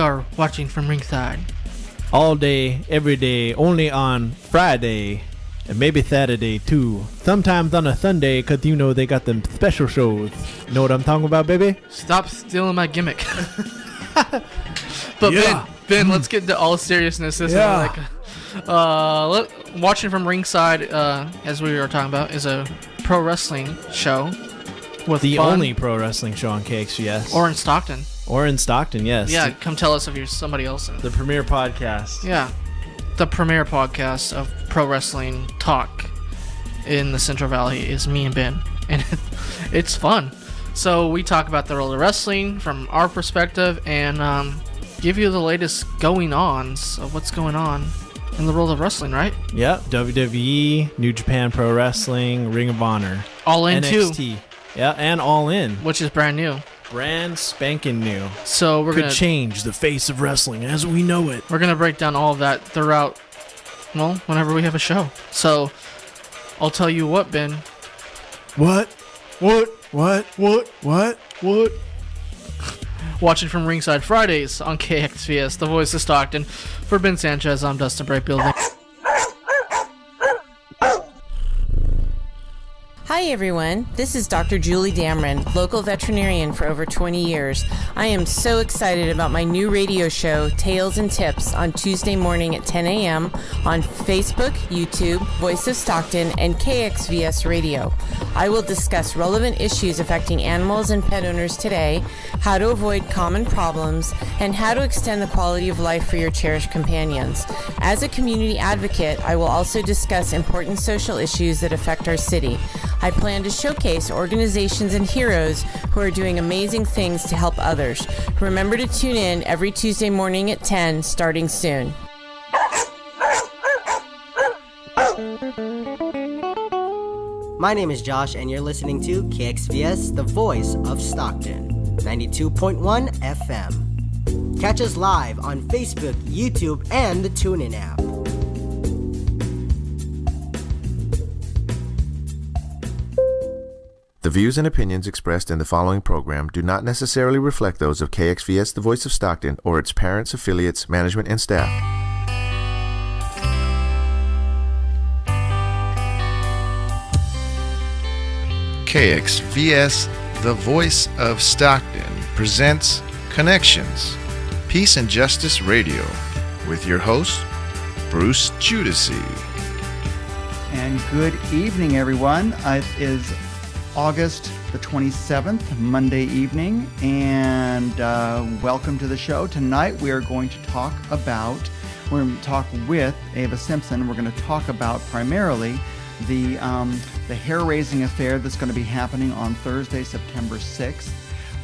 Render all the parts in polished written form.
are watching from ringside. All day, every day, only on Friday, and maybe Saturday too. Sometimes on a Sunday, because you know they got them special shows. You know what I'm talking about, baby? Stop stealing my gimmick. But yeah. Ben, let's get into all seriousness. This is watching from ringside, as we were talking about, is a pro wrestling show. With the fun. Only pro wrestling show on KXVS. Or in Stockton. Or in Stockton, yes. Yeah, come tell us if you're somebody else. The premier podcast. Yeah, the premier podcast of pro wrestling talk in the Central Valley is me and Ben, and it's fun. So we talk about the world of wrestling from our perspective and give you the latest going-ons of what's going on in the world of wrestling, right? Yep, WWE, New Japan Pro Wrestling, Ring of Honor. All In NXT. too. Yeah, and All In. Which is brand new. Brand spanking new. So we're Could change the face of wrestling as we know it. We're going to break down all of that throughout, well, whenever we have a show. So I'll tell you what, Ben. What? Watching from ringside Fridays on KXVS, the voice of Stockton. For Ben Sanchez, I'm Dustin Brightfield. Hi everyone, this is Dr. Julie Dameron, local veterinarian for over 20 years. I am so excited about my new radio show, Tales and Tips, on Tuesday morning at 10 a.m. on Facebook, YouTube, Voice of Stockton, and KXVS Radio. I will discuss relevant issues affecting animals and pet owners today, how to avoid common problems, and how to extend the quality of life for your cherished companions. As a community advocate, I will also discuss important social issues that affect our city. I plan to showcase organizations and heroes who are doing amazing things to help others. Remember to tune in every Tuesday morning at 10, starting soon. My name is Josh, and you're listening to KXVS, the voice of Stockton, 92.1 FM. Catch us live on Facebook, YouTube, and the TuneIn app. The views and opinions expressed in the following program do not necessarily reflect those of KXVS, the voice of Stockton, or its parents, affiliates, management, and staff. KXVS, the voice of Stockton, presents Connections, Peace and Justice Radio, with your host, Bruce Giudici. And good evening, everyone. It is August the 27th, Monday evening, and welcome to the show. Tonight we are going to talk with Ava Simpson. We're going to talk about primarily the hair-raising affair that's going to be happening on Thursday, September 6th.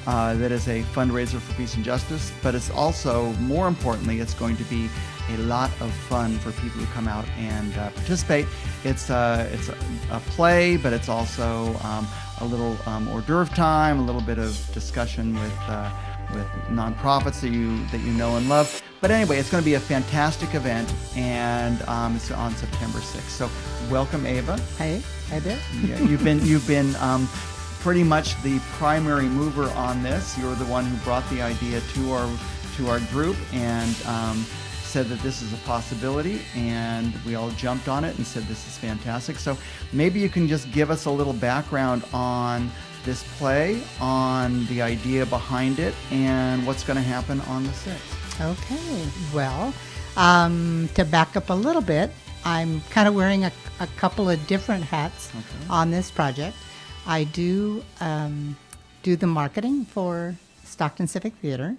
That is a fundraiser for peace and justice, but it's also, more importantly, it's going to be a lot of fun for people who come out and participate. It's a play, but it's also a little hors d'oeuvre time, a little bit of discussion with nonprofits that you know and love. But anyway, it's going to be a fantastic event, and it's on September 6th. So welcome, Ava. Hey there. Yeah, you've been pretty much the primary mover on this. You're the one who brought the idea to our group and said that this is a possibility, and we all jumped on it and said this is fantastic. So maybe you can just give us a little background on this play, on the idea behind it, and what's going to happen on the 6th. Okay. Well, to back up a little bit, I'm kind of wearing a couple of different hats on this project. I do the marketing for Stockton Civic Theater.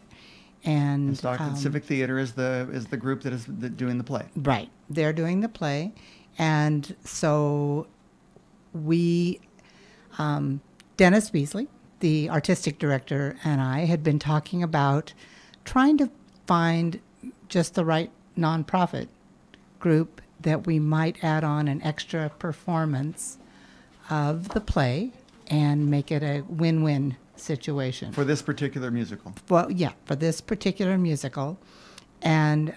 And Stockton Civic Theater is the group that is doing the play. Right. They're doing the play. And so we, Dennis Beasley, the artistic director, and I had been talking about trying to find just the right nonprofit group that we might add on an extra performance of the play and make it a win-win situation. For this particular musical? Well, yeah, for this particular musical. And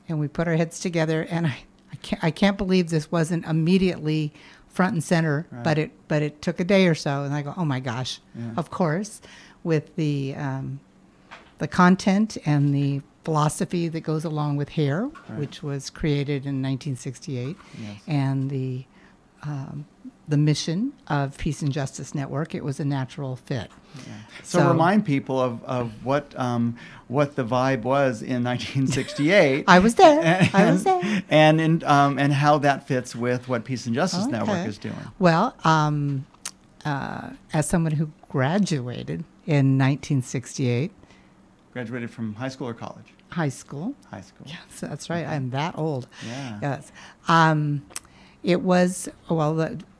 we put our heads together, and I can't believe this wasn't immediately front and center, right. but it took a day or so, and I go, oh my gosh, of course, with the the content and the philosophy that goes along with hair, which was created in 1968, and the mission of Peace and Justice Network. It was a natural fit. Yeah. So remind people of what the vibe was in 1968. I was there. I was there. And how that fits with what Peace and Justice Network is doing. Well, as someone who graduated in 1968. Graduated from high school or college? High school. High school. Yes, that's right. I'm that old. Yeah. Yes. It was,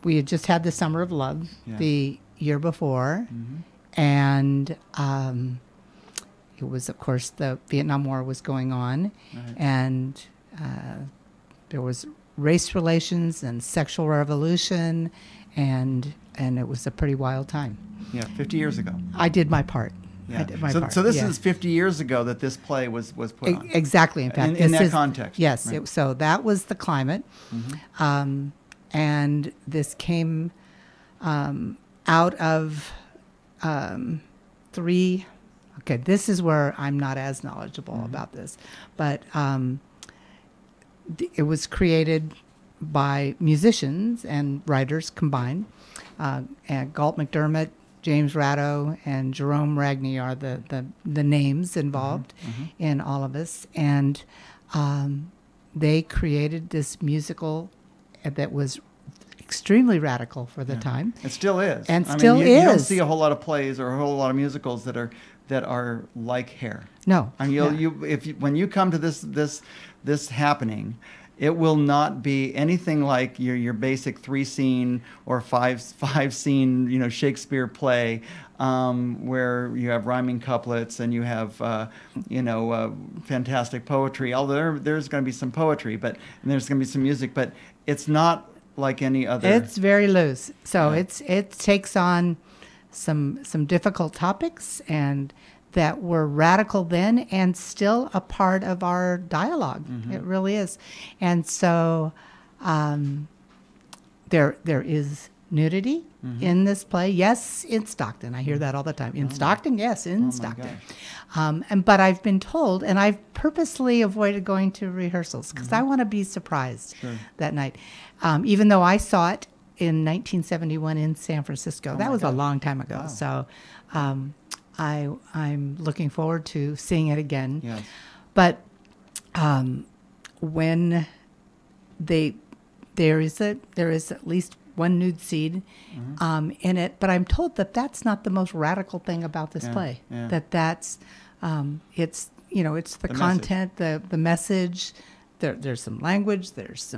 we had just had the Summer of Love the year before. And it was, of course, the Vietnam War was going on. And there was race relations and sexual revolution. And it was a pretty wild time. Yeah, 50 years ago. I did my part. Yeah. I did my part. So this is 50 years ago that this play was put on. Exactly. In fact, in that context. Yes. Right. So that was the climate, and this came out of three. Okay, this is where I'm not as knowledgeable about this, but it was created by musicians and writers combined, and Galt McDermott, James Ratto, and Jerome Ragney are the names involved in all of this. And they created this musical that was extremely radical for the time. It still is. And I still mean, is. You don't see a whole lot of plays or a whole lot of musicals that are like Hair. No. I mean, when you come to this happening, it will not be anything like your basic 3-scene or five scene Shakespeare play where you have rhyming couplets and you have fantastic poetry. Although there's going to be some poetry, and there's going to be some music, but it's not like any other. It's very loose. So it takes on some difficult topics and that were radical then and still a part of our dialogue. It really is. And so there is nudity in this play. Yes, in Stockton. I hear that all the time. In Stockton? Yes, in Stockton. But I've been told, and I've purposely avoided going to rehearsals because I want to be surprised that night. Even though I saw it in 1971 in San Francisco. That was a long time ago. Wow. So I'm looking forward to seeing it again. Yes. But when there is at least one nude scene in it, but I'm told that that's not the most radical thing about this play. Yeah. That's it's the content, the message. There's some language. There's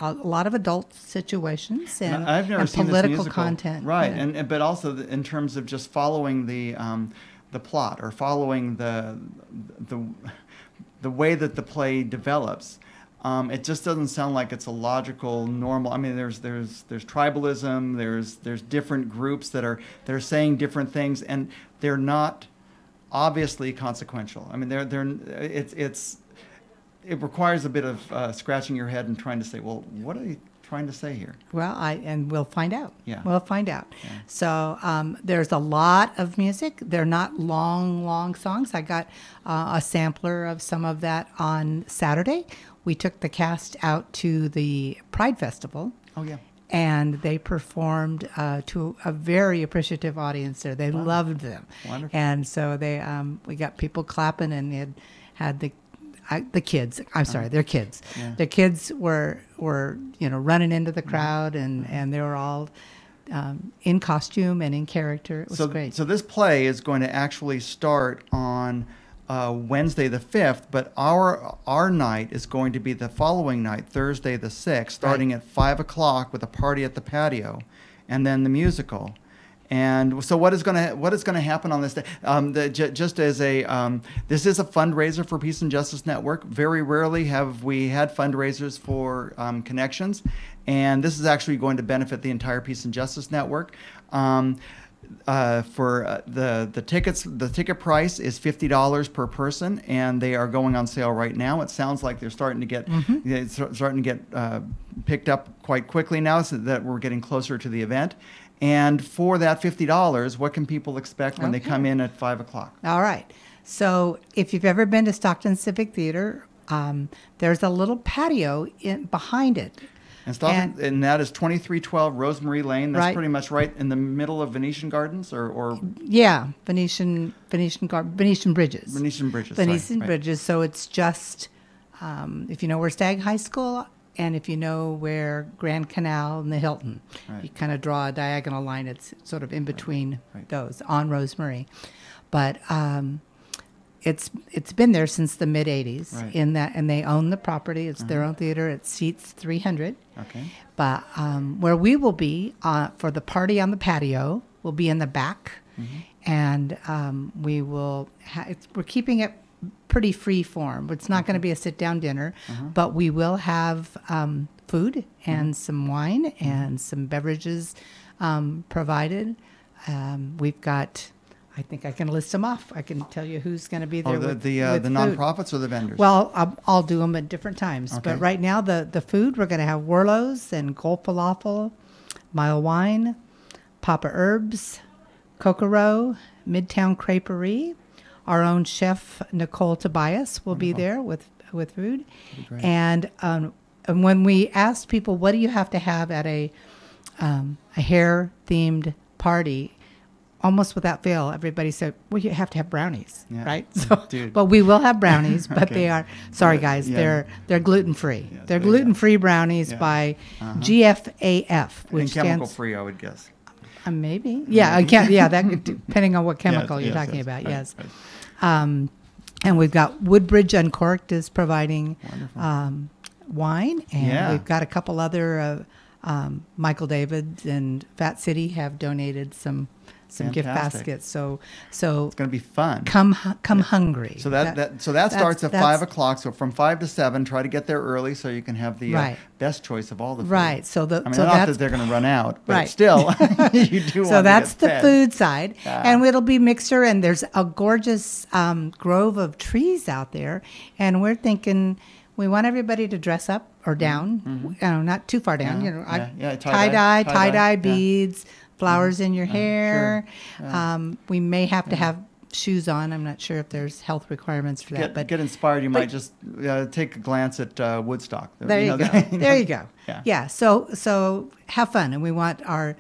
a lot of adult situations and, I've never seen political this musical. content. Right, but also in terms of just following the plot or following the way that the play develops. It just doesn't sound like it's a logical, normal. I mean, there's tribalism. There's different groups that are saying different things, and they're not obviously consequential. I mean, it requires a bit of scratching your head and trying to say, well, what are they trying to say here? Well, we'll find out. Yeah. We'll find out. Yeah. So there's a lot of music. They're not long songs. I got a sampler of some of that on Saturday. We took the cast out to the Pride Festival. Oh, yeah. And they performed to a very appreciative audience there. They loved them. Wonderful. And so we got people clapping, and they had the kids. I'm sorry, they're kids. Yeah. The kids were running into the crowd, and they were all in costume and in character. It was great. So this play is going to actually start on Wednesday the 5th, but our night is going to be the following night, Thursday the 6th, starting at 5 o'clock with a party at the patio, and then the musical. And so what is going to happen on this day? Just as this is a fundraiser for Peace and Justice Network. Very rarely have we had fundraisers for Connections, and this is actually going to benefit the entire Peace and Justice Network. For the tickets, the ticket price is $50 per person, and they are going on sale right now. It sounds like they're starting to get picked up quite quickly now, so that we're getting closer to the event. And for that $50, what can people expect when they come in at 5 o'clock? All right. So if you've ever been to Stockton Civic Theater, there's a little patio behind it. And Stockton, and that is 2312 Rosemary Lane. That's Right. pretty much right in the middle of Venetian Gardens, or Yeah, Venetian Bridges. Venetian Bridges. Venetian right. Bridges. So it's just, if you know where Stagg High School and if you know where Grand Canal and the Hilton, Right. you kind of draw a diagonal line. It's sort of in between Right. those on Rosemary. But it's been there since the mid 80s Right. in that, and they own the property. It's their own theater. It seats 300. Okay. But where we will be for the party on the patio will be in the back, and we will. We're keeping it pretty free form. It's not going to be a sit down dinner, but we will have food and some wine and some beverages provided. We've got. I think I can list them off. I can tell you who's going to be there. Oh, with the food. nonprofits or the vendors? Well, I'll do them at different times. Okay. But right now, the food, we're going to have Werlos and Gold Falafel, Mile Wine, Papa Herbs, Kokoro, Midtown Creperie. Our own chef, Nicole Tobias, will be there with food. great. And when we asked people, what do you have to have at a hair-themed party, almost without fail, everybody said, well, you have to have brownies, Yeah. right? So, Dude. but we will have brownies, but Okay. they are, sorry Yeah, guys, yeah. they're gluten-free. Yes, They're there you gluten-free brownies Yeah. by GFAF, and which chemical stands... free, I would guess. Maybe. Yeah, I can't, yeah, that could, depending on what chemical Yes, you're yes, talking yes, about, right, yes. right. And we've got Woodbridge Uncorked is providing Wonderful. wine, and Yeah. we've got a couple other Michael David and Fat City have donated some gift Fantastic. baskets. So It's going to be fun. come hungry. So that starts at 5 o'clock. So from 5 to 7, try to get there early so you can have the Right. best choice of all the food. Right. So I mean, so not that's that they're going to run out, but Right. still, you do want so to that's get the fed. food side, Yeah. and it'll be mixer. And there's a gorgeous grove of trees out there, and we're thinking we want everybody to dress up or down, not too far down. Yeah, You know, yeah, tie-dye yeah. beads, flowers in your hair. sure. Yeah. We may have to have shoes on. I'm not sure if there's health requirements for that, but Get inspired. You might just take a glance at Woodstock. there you go. There you go. Yeah. Yeah. So have fun, and we want our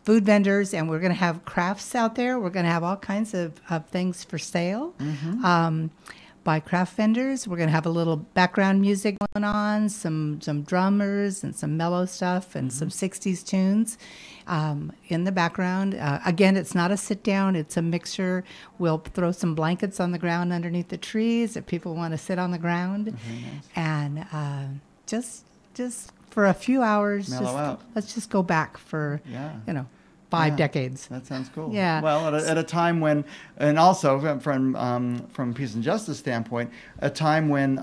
food vendors, and we're going to have crafts out there. We're going to have all kinds of things for sale by craft vendors. We're going to have a little background music going on, some drummers and some mellow stuff and some 60s tunes in the background. Again, it's not a sit down, it's a mixture. We'll throw some blankets on the ground underneath the trees if people want to sit on the ground. And just for a few hours, Mellow out. let's just go back for, Yeah. 5 Yeah. decades. That sounds cool. Yeah. Well, at a time when, and also from peace and justice standpoint, a time when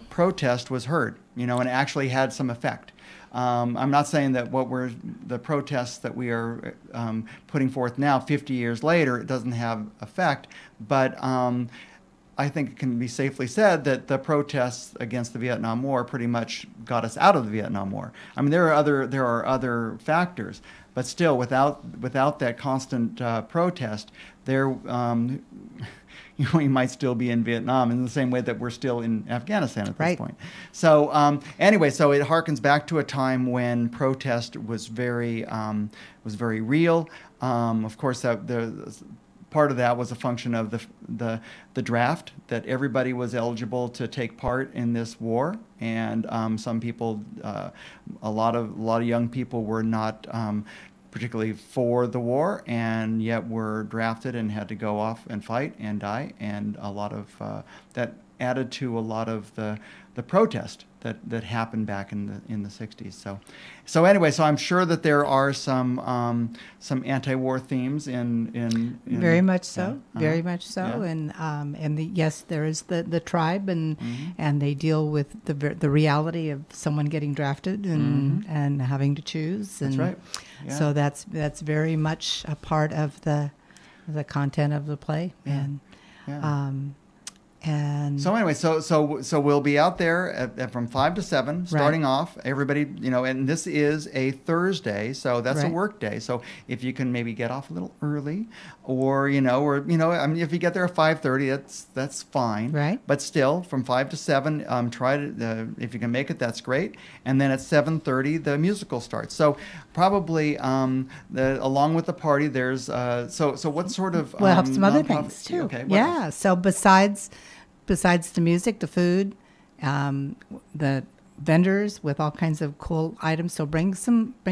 protest was heard, and actually had some effect. I'm not saying that the protests that we are putting forth now, 50 years later, it doesn't have effect, but I think it can be safely said that the protests against the Vietnam War pretty much got us out of the Vietnam War. I mean, there are other factors, but still, without that constant protest, we might still be in Vietnam in the same way that we're still in Afghanistan at this Right. point. So anyway, so it harkens back to a time when protest was very real. Of course, part of that was a function of the draft, that everybody was eligible to take part in this war, and some people, a lot of young people were not particularly for the war, and yet were drafted and had to go off and fight and die, and a lot of that added to a lot of the protest that happened back in the 60s. So anyway, so I'm sure that there are some anti-war themes in Very much so, yeah, very much so, yeah. and yes, there is the tribe, and they deal with the reality of someone getting drafted and having to choose. And That's right. Yeah. So that's very much a part of the content of the play, Yeah. and Yeah. and So anyway, so we'll be out there from 5 to 7, starting off. Everybody, and this is a Thursday, so that's a work day. So if you can maybe get off a little early, or I mean, if you get there at 5:30, that's fine. Right. But still, from 5 to 7, try to if you can make it, that's great. And then at 7:30, the musical starts. So probably along with the party, there's so what sort of we'll have some other things too. Okay. Yeah. Else? So besides the music, the food, the vendors with all kinds of cool items. So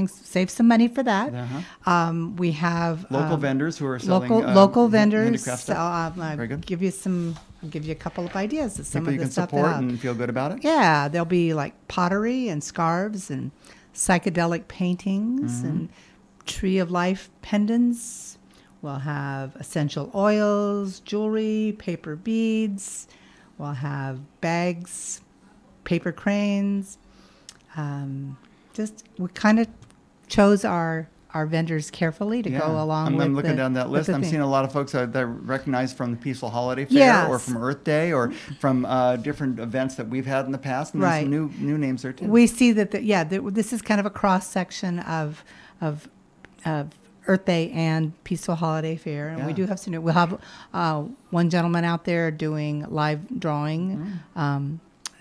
save some money for that. Uh-huh. We have local vendors who are selling local vendors. handicraft stuff. Very good. I'll give you a couple of ideas of some People of the you can stuff support and feel good about it. Yeah, there'll be like pottery and scarves and psychedelic paintings and tree of life pendants. We'll have essential oils, jewelry, paper beads. We'll have bags, paper cranes. We kind of chose our vendors carefully to go along with. I'm looking down that list. I'm seeing a lot of folks that I recognize from the Peaceful Holiday Fair or from Earth Day or from different events that we've had in the past. And there's some new names there too. We see that, this is kind of a cross section of Earth Day and Peaceful Holiday Fair, and we do have some new. We'll have one gentleman out there doing live drawing.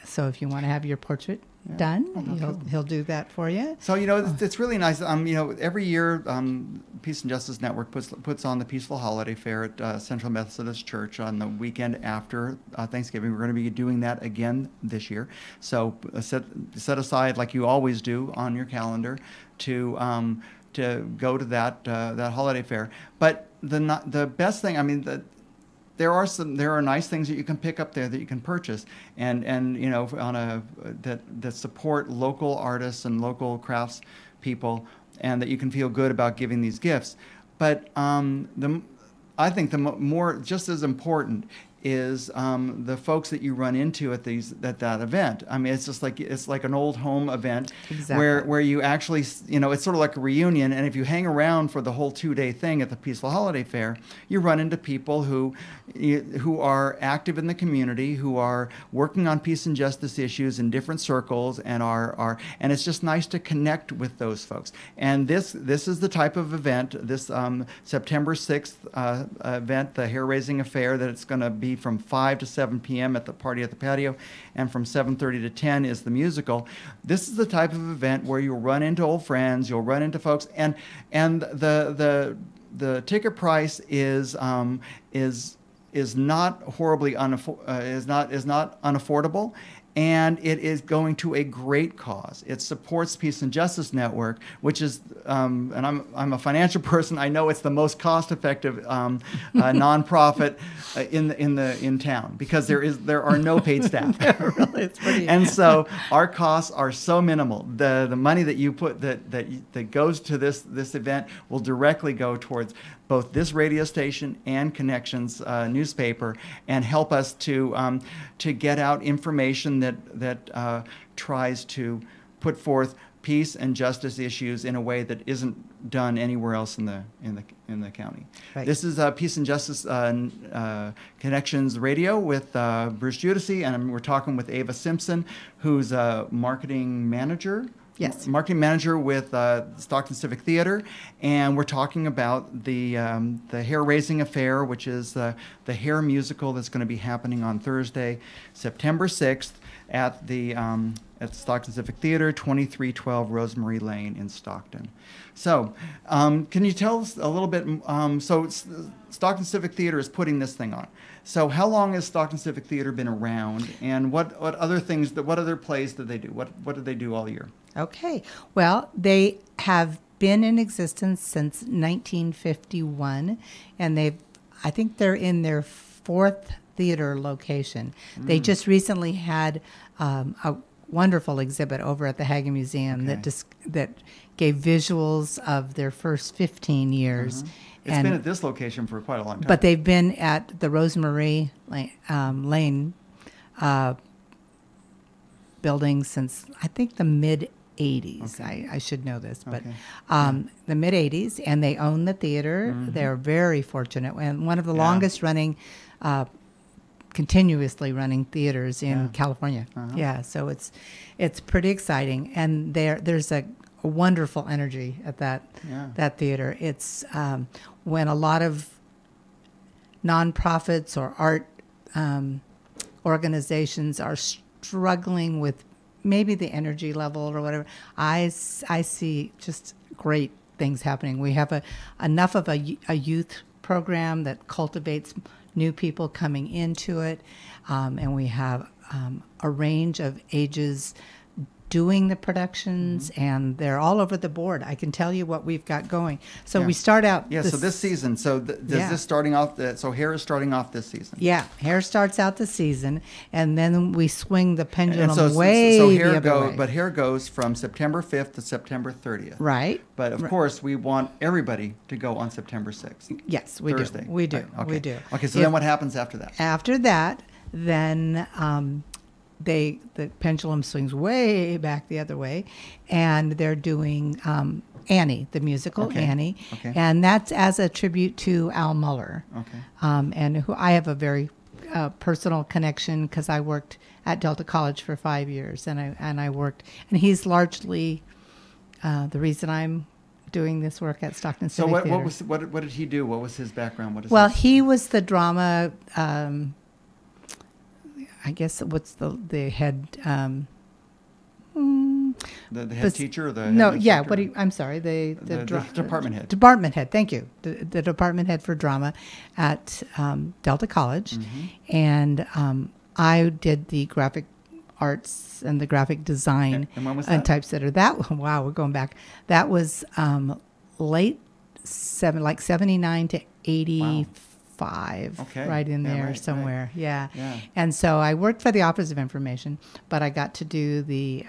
So if you want to have your portrait done, he'll do that for you. So it's really nice. Every year Peace and Justice Network puts on the Peaceful Holiday Fair at Central Methodist Church on the weekend after Thanksgiving. We're going to be doing that again this year. So set aside, like you always do, on your calendar to go to that holiday fair. But the best thing, I mean, there are nice things that you can pick up there that you can purchase, and that support local artists and local crafts people, and that you can feel good about giving these gifts. But I think the more just as important is the folks that you run into at that event. I mean, it's like an old home event where you actually, it's sort of like a reunion. And if you hang around for the whole 2-day thing at the Peaceful Holiday Fair, you run into people who are active in the community, who are working on peace and justice issues in different circles, and and it's just nice to connect with those folks. And this is the type of event, this September 6th event, the hair raising affair, that it's going to be from 5 to 7 p.m. at the Party at the Patio, and from 7:30 to 10 is the musical. This is the type of event where you'll run into old friends, you'll run into folks, and the ticket price is not horribly is not unaffordable. And it is going to a great cause. It supports Peace and Justice Network, which is, and I'm a financial person. I know it's the most cost-effective nonprofit in town, because there are no paid staff. Really, it's pretty. And so our costs are so minimal. The money that you put that goes to this event will directly go towards both this radio station and Connections newspaper, and help us to get out information that tries to put forth peace and justice issues in a way that isn't done anywhere else in the county. Right. This is Peace and Justice Connections Radio with Bruce Giudici, and we're talking with Ava Simpson, who's a marketing manager. Yes. Marketing manager with Stockton Civic Theater, and we're talking about the hair raising affair, which is the hair musical that's going to be happening on Thursday, September 6th at the Stockton Civic Theater, 2312 Rosemary Lane in Stockton. So, can you tell us a little bit? Stockton Civic Theater is putting this thing on. So, how long has Stockton Civic Theater been around, and what other plays do they do? What do they do all year? Okay. Well, they have been in existence since 1951, and I think they're in their 4th theater location. They just recently had a wonderful exhibit over at the Hagen Museum that gave visuals of their first 15 years. It's been at this location for quite a long time. But they've been at the Rosemary Lane building since, I think, the mid-'80s. I should know this, but the mid-'80s, and they own the theater. They're very fortunate. And one of the longest running continuously running theaters in Yeah. California. Uh-huh. Yeah, so it's pretty exciting, and there's a wonderful energy at that theater. It's when a lot of nonprofits or art organizations are struggling with maybe the energy level or whatever. I see just great things happening. We have enough of a youth program that cultivates new people coming into it, and we have a range of ages doing the productions, and they're all over the board. I can tell you what we've got going. So we start out. Yeah. So this season. So this starting off. So Hair is starting off this season. Yeah, Hair starts out the season, and then we swing the pendulum so way so the Hair other way. But Hair goes from September 5th to September 30th. Right. But of course, we want everybody to go on September 6th. Yes, we Thursday. do. We do. Right, okay. We do. Okay. So then what happens after that? After that, then the pendulum swings way back the other way, and they're doing Annie, the musical Annie, and that's as a tribute to Al Muller, and who I have a very personal connection because I worked at Delta College for 5 years, and I worked, and he's largely the reason I'm doing this work at Stockton Civic Theater. So what did he do? What was his background? He was the drama. I guess what's the head? The head teacher or the no? head Yeah. instructor? I'm sorry. The department head. Department head. Thank you. The department head for drama at Delta College, and I did the graphic arts and the graphic design and when was that? typesetter. Wow, we're going back. That was late 79 to 85. Right in there somewhere. Right. Yeah. And so I worked for the Office of Information, but I got to do the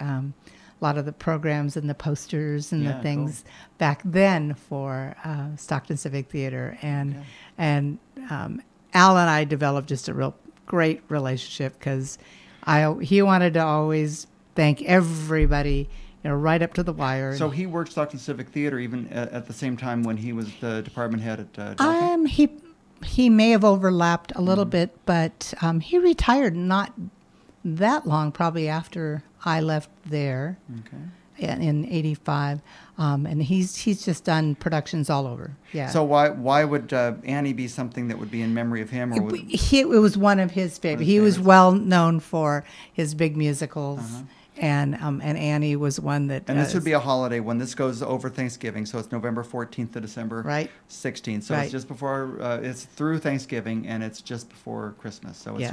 lot of the programs and the posters and the things back then for Stockton Civic Theater, and Al and I developed just a real great relationship because he wanted to always thank everybody, right up to the wire. So he worked Stockton Civic Theater even at the same time when he was the department head at Delta? He may have overlapped a little bit, but he retired not that long, probably after I left there in 85. And he's just done productions all over. Yeah. So why would Annie be something that would be in memory of him? Or it was one of his favorites. He was well known for his big musicals. And Annie was one that... And this would be a holiday when this goes over Thanksgiving, so it's November 14th to December 16th. So it's just before, it's through Thanksgiving, and it's just before Christmas. So it's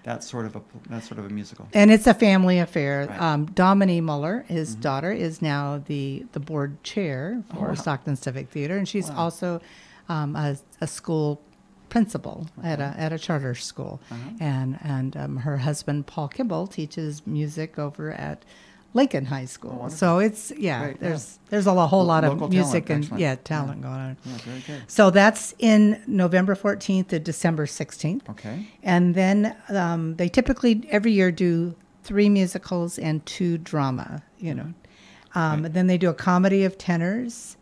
that's sort of a musical. And it's a family affair. Right. Dominique Muller, his daughter, is now the board chair for Stockton Civic Theater, and she's also a school principal at a charter school, and her husband Paul Kibble teaches music over at Lincoln High School. So it's there's a whole lot of music and talent going on. Yeah, very good. So that's in November 14th to December 16th. Okay. And then they typically every year do 3 musicals and 2 drama. And then they do a comedy of tenors.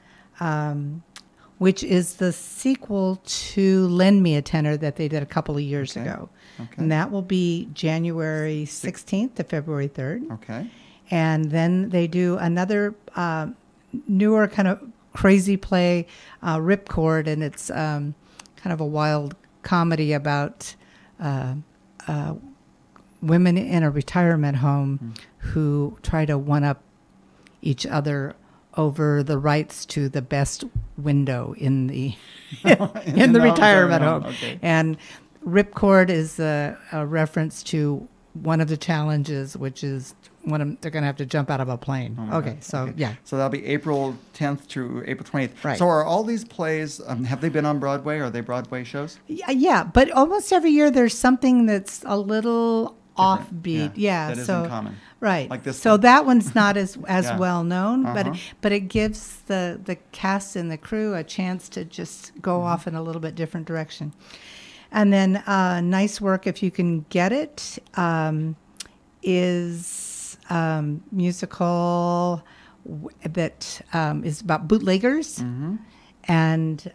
Which is the sequel to Lend Me a Tenor that they did a couple of years ago. And that will be January 16th to February 3rd. Okay. And then they do another newer kind of crazy play, Ripcord, and it's kind of a wild comedy about women in a retirement home who try to one-up each other over the rights to the best window in the in the retirement home. Okay. And Ripcord is a reference to one of the challenges, which is they're going to have to jump out of a plane. So that'll be April 10th to April 20th. Right. So are all these plays, have they been on Broadway? Are they Broadway shows? Yeah, but almost every year there's something that's a little offbeat. That isn't common. Right. Like this so one. that one's not as well known, but it gives the cast and the crew a chance to just go off in a little bit different direction. And then nice work, if you can get it, is musical that is about bootleggers, and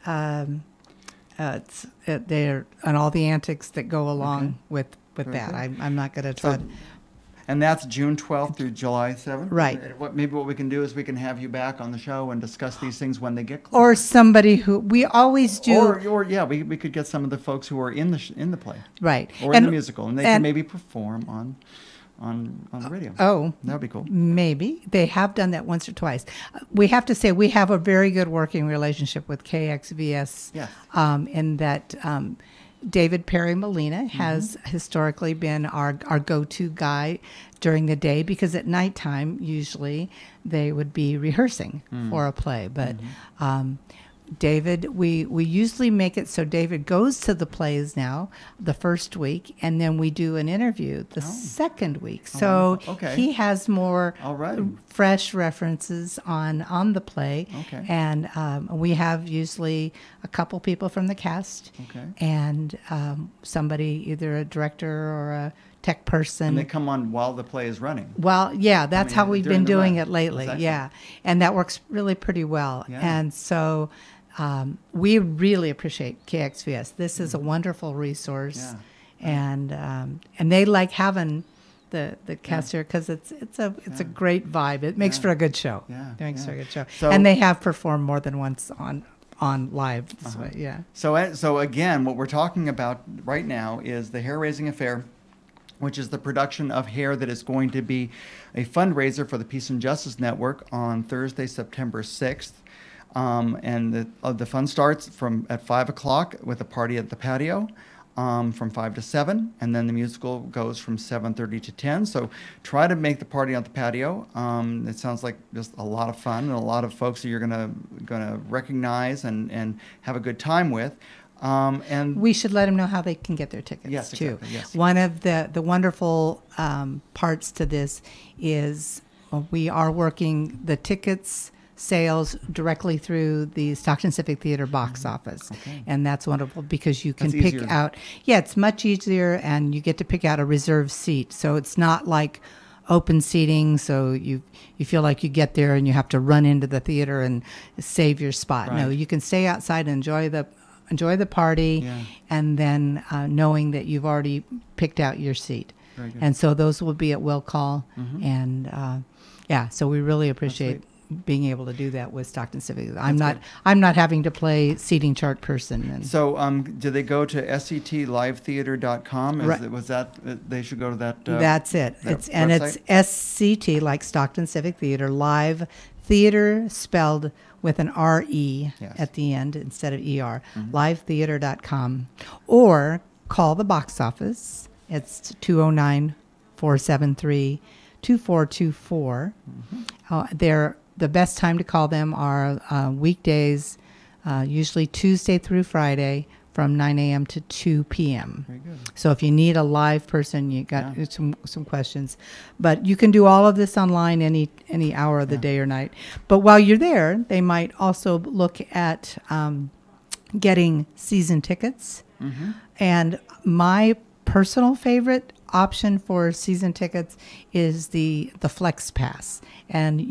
they're and all the antics that go along with Very that. good. I'm not going to try. And that's June 12th through July 7th? Right. Maybe what we can do is we can have you back on the show and discuss these things when they get close. Or somebody who we always do. Or yeah, we could get some of the folks who are in the play. Right. Or in the musical, and they can maybe perform on the radio. Oh. That would be cool. Maybe. They have done that once or twice. We have to say we have a very good working relationship with KXVS. Yes. In that David Perry Molina has historically been our go-to guy during the day, because at nighttime usually they would be rehearsing for a play. But David, we usually make it so David goes to the plays now the first week, and then we do an interview the second week. So he has more fresh references on the play. Okay. And we have usually a couple people from the cast and somebody, either a director or a tech person. And they come on while the play is running. Well, yeah, that's how we've been doing it lately. Exactly. Yeah. And that works really pretty well. Yeah. And so we really appreciate KXVS. This is a wonderful resource. Yeah. And they like having the cast here because it's a great vibe. It makes for a good show. Yeah. It makes for a good show. So, and they have performed more than once on live. So, yeah. So again, what we're talking about right now is the Hair Raising Affair, which is the production of Hair that is going to be a fundraiser for the Peace and Justice Network on Thursday, September 6th. And the fun starts at 5 o'clock with a party at the patio from 5 to 7. And then the musical goes from 7:30 to 10. So try to make the party on the patio. It sounds like just a lot of fun and a lot of folks that you're gonna recognize and have a good time with. And we should let them know how they can get their tickets too. Exactly, yes. One of the wonderful parts to this is we are working the tickets sales directly through the Stockton Civic Theater box office. And that's wonderful because you can pick out, it's much easier, and you get to pick out a reserved seat. So it's not like open seating, so you feel like you get there and you have to run into the theater and save your spot. Right. No, you can stay outside and enjoy the party, and then knowing that you've already picked out your seat. Very good. And so those will be at will call. And so we really appreciate being able to do that with Stockton Civic. I'm not having to play seating chart person. And so do they go to sctlivetheater.com? Right. Was that they should go to that? That's it. That it's SCT, like Stockton Civic Theater, live theater spelled with an RE at the end instead of ER, livetheater.com, or call the box office. It's 209-473-2424. The best time to call them are weekdays, usually Tuesday through Friday from 9 a.m. to 2 p.m. Very good. So if you need a live person, you got some questions. But you can do all of this online any hour of the day or night. But while you're there, they might also look at getting season tickets. And my personal favorite option for season tickets is the Flex Pass. And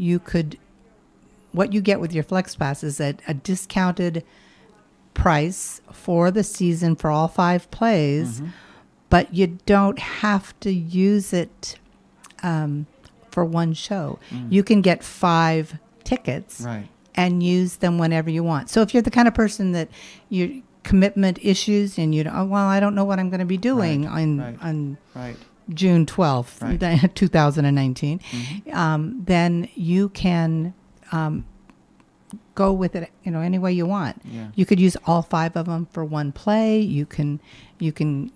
what you get with your Flex Pass is a discounted price for the season for all 5 plays, but you don't have to use it for one show. You can get 5 tickets and use them whenever you want. So if you're the kind of person that you commitment issues and I don't know what I'm going to be doing on June 12th, 2019, then you can go with it, any way you want. You could use all 5 of them for one play. You can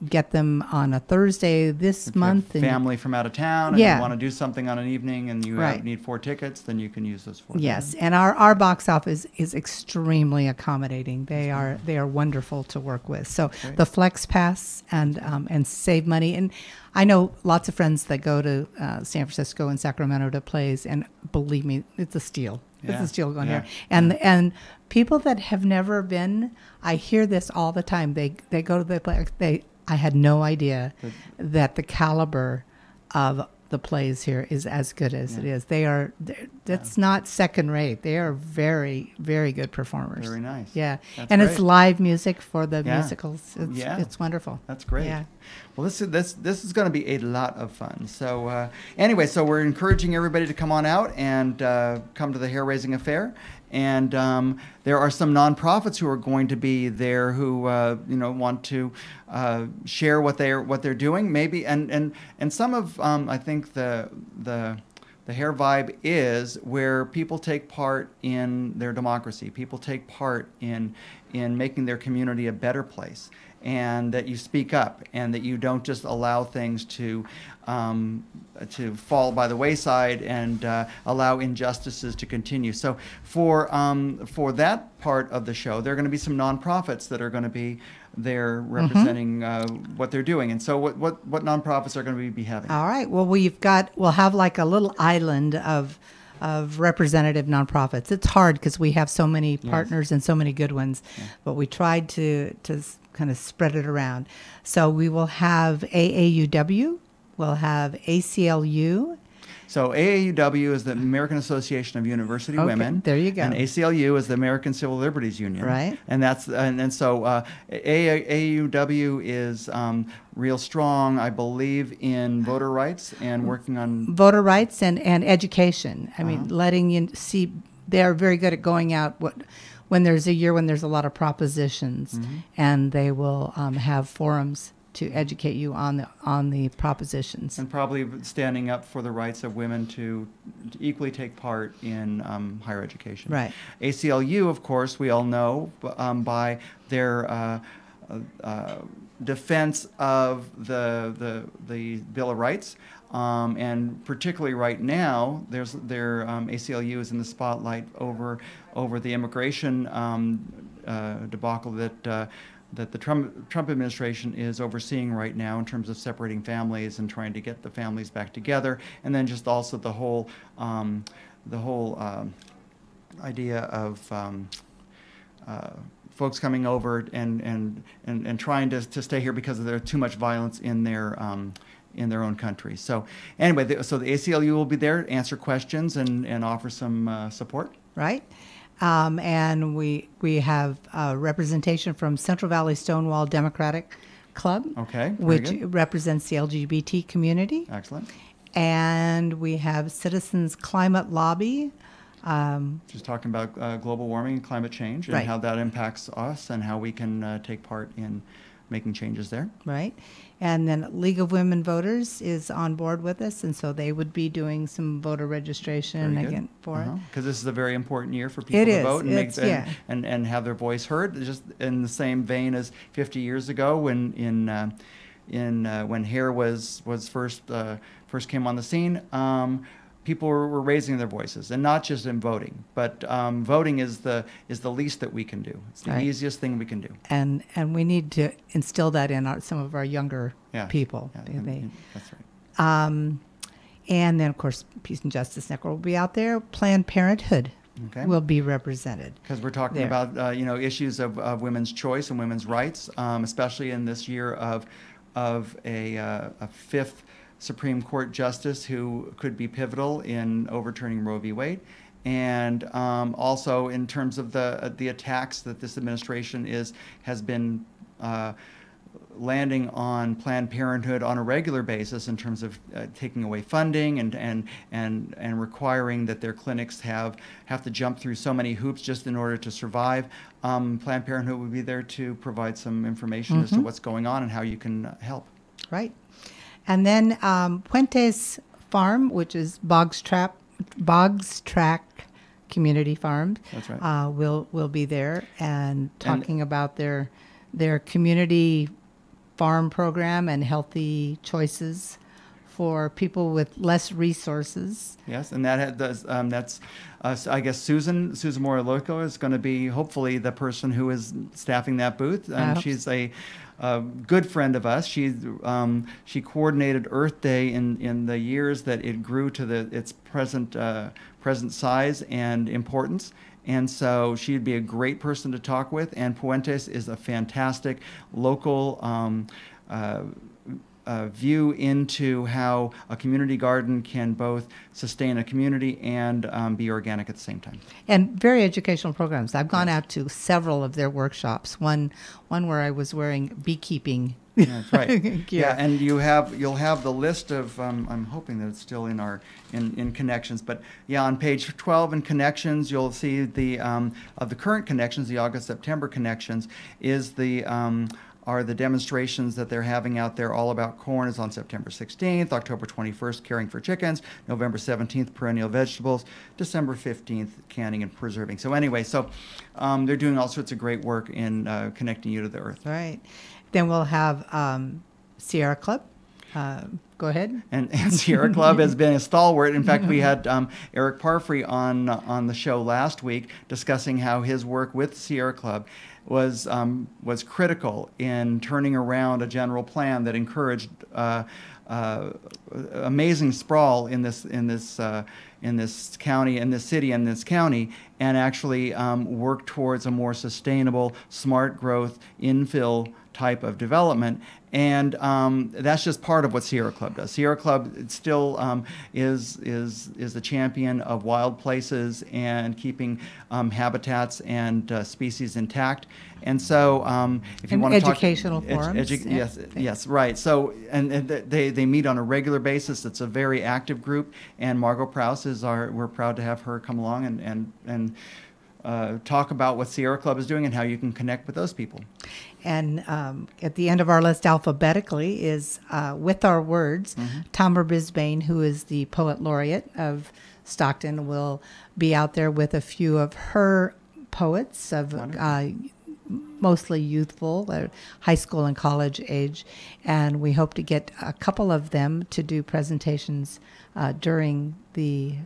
get them on a Thursday this month. And family from out of town, and you want to do something on an evening, and you need 4 tickets, then you can use those 4. Yes, and our box office is extremely accommodating. They are wonderful to work with. So the Flex Pass and save money. And I know lots of friends that go to San Francisco and Sacramento to plays, and believe me, it's a steal. It's a steal going here. And people that have never been, I hear this all the time. They go to the play. I had no idea that the caliber of the plays here is as good as it is. That's not second rate. They are very, very good performers. Very nice. Yeah. That's and great. it's live music for the Yeah. musicals. It's wonderful. That's great. Yeah. Well, this is going to be a lot of fun. So anyway, so we're encouraging everybody to come on out and come to the hair raising affair. And there are some nonprofits who are going to be there who want to share what they're doing. Maybe and some of I think the hair vibe is where people take part in their democracy. People take part in making their community a better place, and that you speak up, and that you don't just allow things to fall by the wayside and allow injustices to continue. So for that part of the show, there are going to be some nonprofits that are going to be there representing what they're doing. And so what nonprofits are going to be having? All right. Well, we'll have like a little island of representative nonprofits. It's hard because we have so many partners and so many good ones, but we tried to kind of spread it around. So we will have AAUW, we'll have ACLU. So AAUW is the American Association of University Women. There you go. And ACLU is the American Civil Liberties Union. Right. And so AAUW is real strong, I believe, in voter rights and working on voter rights and education. I mean, letting you see, they're very good at going out when there's a year when there's a lot of propositions, and they will have forums to educate you on the propositions. And probably standing up for the rights of women to equally take part in higher education. Right. ACLU, of course, we all know by their defense of the Bill of Rights. And particularly right now, their ACLU is in the spotlight over the immigration debacle that the Trump administration is overseeing right now in terms of separating families and trying to get the families back together, and then just also the whole idea of folks coming over and trying to stay here because there's too much violence in their own country. So anyway, so the ACLU will be there to answer questions and offer some support. Right. And we have representation from Central Valley Stonewall Democratic Club, which represents the LGBT community. Excellent. And we have Citizens Climate Lobby. Just talking about global warming and climate change and how that impacts us and how we can take part in making changes there. Right. And then League of Women Voters is on board with us, and so they would be doing some voter registration again for it. Because this is a very important year for people to vote and and have their voice heard. Just in the same vein as 50 years ago when when hair was first came on the scene. People were raising their voices, and not just in voting, but voting is the least that we can do. It's the easiest thing we can do. And we need to instill that in some of our younger people. Yeah, that's right. And then, of course, Peace and Justice Network will be out there. Planned Parenthood will be represented. Because we're talking about issues of women's choice and women's rights, especially in this year of a fifth Supreme Court justice who could be pivotal in overturning Roe v. Wade, and also in terms of the attacks that this administration has been landing on Planned Parenthood on a regular basis in terms of taking away funding and requiring that their clinics have to jump through so many hoops just in order to survive. Planned Parenthood would be there to provide some information as to what's going on and how you can help. Right. And then Puentes Farm, which is Boggs Track Community Farm, that's right. will be there and talking about their community farm program and healthy choices for people with less resources. Yes, and that's I guess Susan Moraloco is going to be hopefully the person who is staffing that booth, and she's a good friend of us. She coordinated Earth Day in the years that it grew to its present size and importance. And so she'd be a great person to talk with. And Puentes is a fantastic local view into how a community garden can both sustain a community and be organic at the same time. And very educational programs. I've gone out to several of their workshops. One where I was wearing beekeeping. That's right. gear. Yeah, and you'll have the list of. I'm hoping that it's still in connections, but yeah, on page 12 in connections, you'll see the of the current connections, the August-September connections, is the are the demonstrations that they're having out there. All About Corn is on September 16th, October 21st, Caring for Chickens, November 17th, Perennial Vegetables, December 15th, Canning and Preserving. So anyway, they're doing all sorts of great work in connecting you to the earth. Right. Then we'll have Sierra Club. Go ahead. And Sierra Club has been a stalwart. In fact, we had Eric Parfrey on the show last week discussing how his work with Sierra Club was critical in turning around a general plan that encouraged amazing sprawl in this county, in this city, and this county, and actually work towards a more sustainable, smart growth, infill type of development. And that's just part of what Sierra Club does. Sierra Club still is the champion of wild places and keeping habitats and species intact. And so, if you want to talk educational forums, yes, right. So, and they meet on a regular basis. It's a very active group. And Margot Prowse we're proud to have her come along and talk about what Sierra Club is doing and how you can connect with those people. And at the end of our list alphabetically is With Our Words. Tamara Brisbane, who is the poet laureate of Stockton, will be out there with a few of her poets of mostly youthful, high school and college age. And we hope to get a couple of them to do presentations during the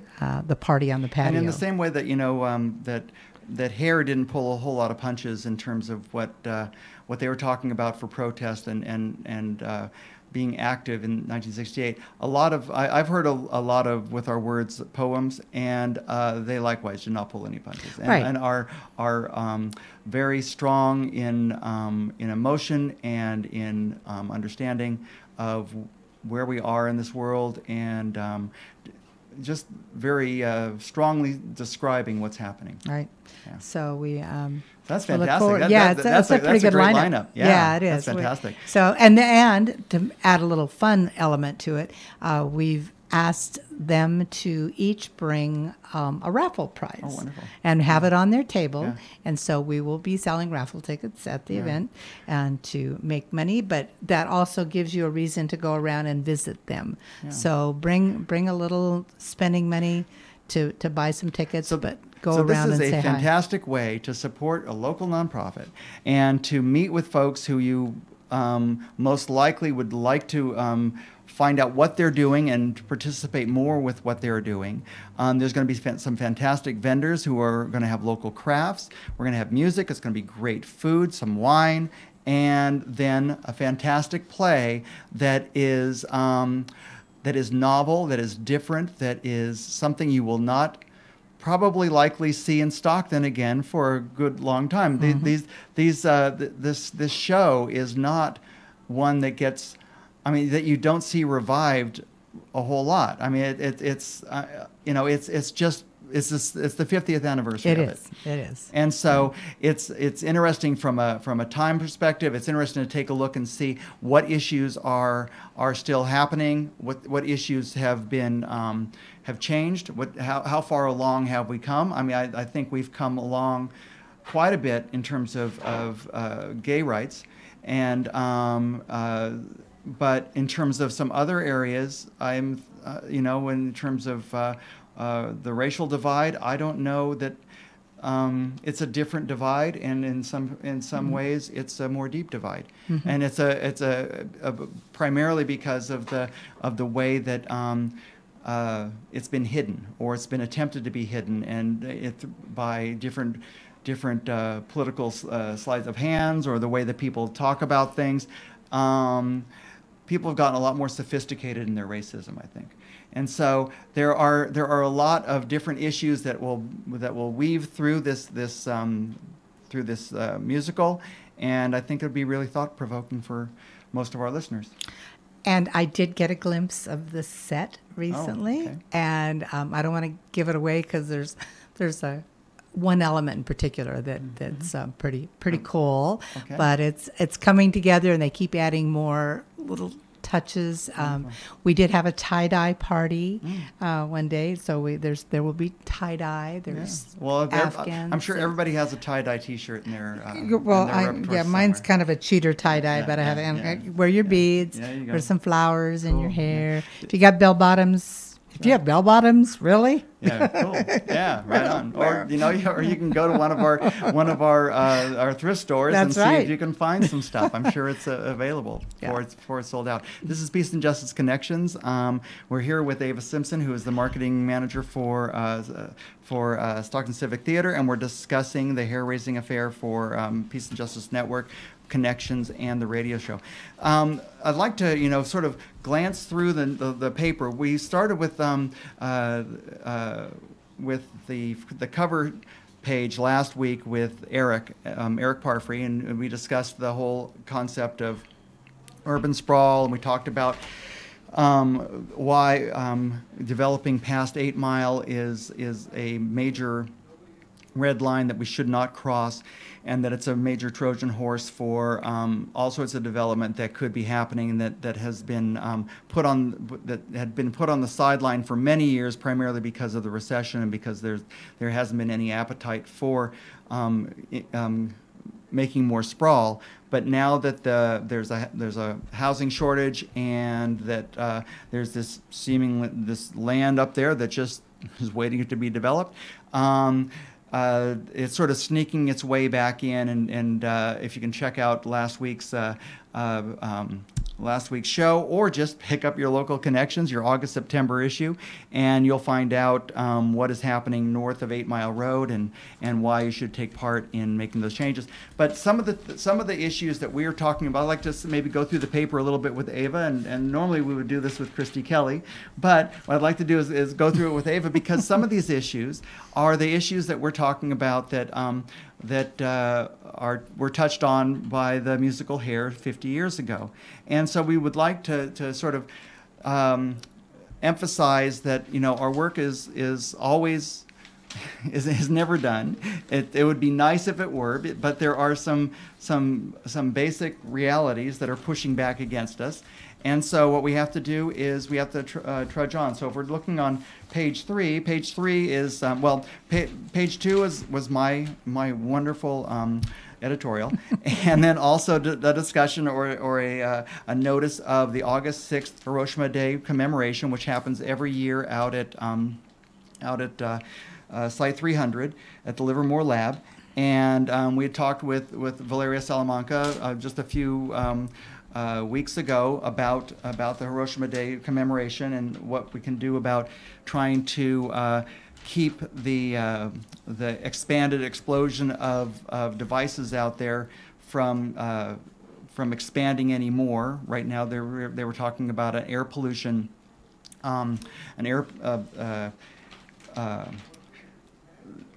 party on the patio. And in the same way that, that Hare didn't pull a whole lot of punches in terms of what they were talking about for protest and being active in 1968. I've heard a lot of With Our Words poems, and they likewise did not pull any punches, and are very strong in emotion and in understanding of where we are in this world, and just very strongly describing what's happening. Right. Yeah. So we. That's fantastic. That's a pretty good great lineup. Yeah, it is. That's fantastic. So and to add a little fun element to it, we've asked them to each bring a raffle prize. Oh, wonderful. And have it on their table. Yeah. And so we will be selling raffle tickets at the event and to make money, but that also gives you a reason to go around and visit them. Yeah. So bring a little spending money to buy some tickets, but go around and say hi. So this is a fantastic way to support a local nonprofit and to meet with folks who you most likely would like to find out what they're doing and to participate more with what they're doing. There's going to be some fantastic vendors who are going to have local crafts. We're going to have music. It's going to be great food, some wine, and then a fantastic play that is novel, that is different, that is something you will not probably likely see in Stockton again for a good long time. This show is not one that gets, that you don't see revived a whole lot. It's the 50th anniversary of it. It is. And so it's interesting from a time perspective. It's interesting to take a look and see what issues are still happening, what issues have been have changed, how far along have we come. I think we've come along quite a bit in terms of gay rights, and but in terms of some other areas, in terms of the racial divide, I don't know that it's a different divide, and in some ways it's a more deep divide, and it's a primarily because of the way that it's been hidden, or it's been attempted to be hidden, and by different political sleights of hands, or the way that people talk about things. People have gotten a lot more sophisticated in their racism, I think. And so there are a lot of different issues that will weave through this musical, and I think it'll be really thought-provoking for most of our listeners. And I did get a glimpse of the set recently, okay. and I don't want to give it away because there's a one element in particular that's pretty cool. Okay. But it's coming together, and they keep adding more little touches. We did have a tie-dye party one day, so there will be tie-dye. There's Afghans. I'm sure everybody has a tie-dye T-shirt in their well, in their repertoire mine's somewhere. kind of a cheater tie-dye, but I have wear your beads, Yeah, you go. wear some flowers in your Cool. hair. If you got bell bottoms, if you have bell bottoms, really? Yeah, cool. Yeah, right on. Or or you can go to one of our thrift stores That's and see right. if you can find some stuff. I'm sure it's available before it's sold out. This is Peace and Justice Connections. We're here with Ava Simpson, who is the marketing manager for Stockton Civic Theater, and we're discussing the hair-raising affair for Peace and Justice Network, Connections, and the radio show. I'd like to, sort of glance through the paper. We started with the cover page last week with Eric Parfrey, and we discussed the whole concept of urban sprawl, and we talked about why developing past 8 Mile is a major red line that we should not cross, and that it's a major Trojan horse for all sorts of development that could be happening, and that has been put on the sideline for many years, primarily because of the recession and because there hasn't been any appetite for making more sprawl. But now that there's a housing shortage, and that there's this land up there that just is waiting to be developed. It's sort of sneaking its way back in, and if you can check out last week's show, or just pick up your local Connections, your August-September issue, and you'll find out what is happening north of 8 Mile Road and why you should take part in making those changes. But some of the issues that we are talking about, I'd like to maybe go through the paper a little bit with Ava, and normally we would do this with Christy Kelly, but what I'd like to do is go through it with Ava, because some of these issues are the issues that we're talking about that were touched on by the musical Hair 50 years ago. And so we would like to sort of emphasize that, our work is always is never done. It would be nice if it were, but there are some basic realities that are pushing back against us. And so what we have to do is we have to trudge on. So if we're looking on page 3 is, page 2 was my wonderful editorial, and then also the discussion or a notice of the August 6th Hiroshima Day commemoration, which happens every year out at Site 300 at the Livermore Lab. And we had talked with Valeria Salamanca just a few weeks ago about the Hiroshima Day commemoration and what we can do about trying to keep the expanded explosion of devices out there from expanding anymore. Right now, they were talking about an air pollution,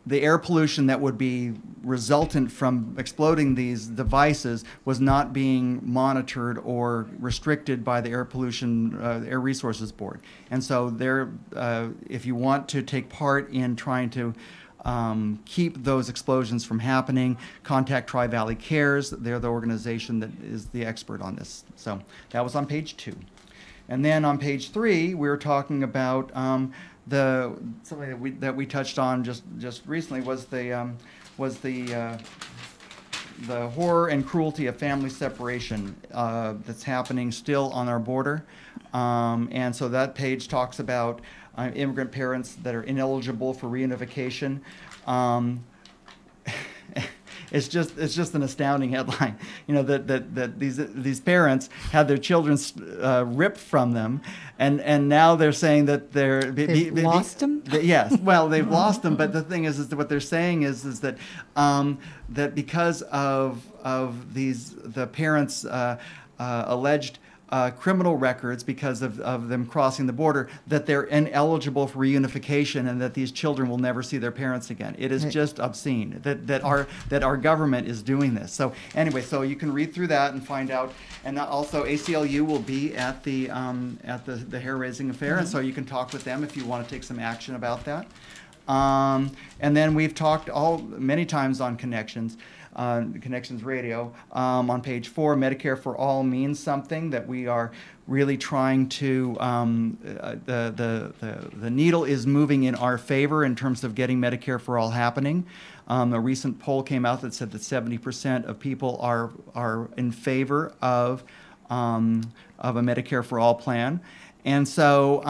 the air pollution that would be resultant from exploding these devices was not being monitored or restricted by the Air Resources Board. And so if you want to take part in trying to keep those explosions from happening, contact Tri-Valley Cares. They're the organization that is the expert on this. So that was on page 2. And then on page 3, we were talking about something that we touched on just recently was the horror and cruelty of family separation that's happening still on our border. And so that page talks about immigrant parents that are ineligible for reunification. It's just an astounding headline, that these parents had their children ripped from them, and now they're saying that they've lost them. Yes, well, they've lost them, but the thing is that what they're saying is that that because of the parents' alleged criminal records because of them crossing the border, that they're ineligible for reunification and that these children will never see their parents again. It is just obscene that our government is doing this. So anyway, so you can read through that and find out. And also ACLU will be at the hair-raising affair, and so you can talk with them if you want to take some action about that. And then we've talked many times on Connections. Connections Radio. On page 4, Medicare for All means something, that we are really trying to, the needle is moving in our favor in terms of getting Medicare for All happening. A recent poll came out that said that 70% of people are in favor of a Medicare for All plan. And so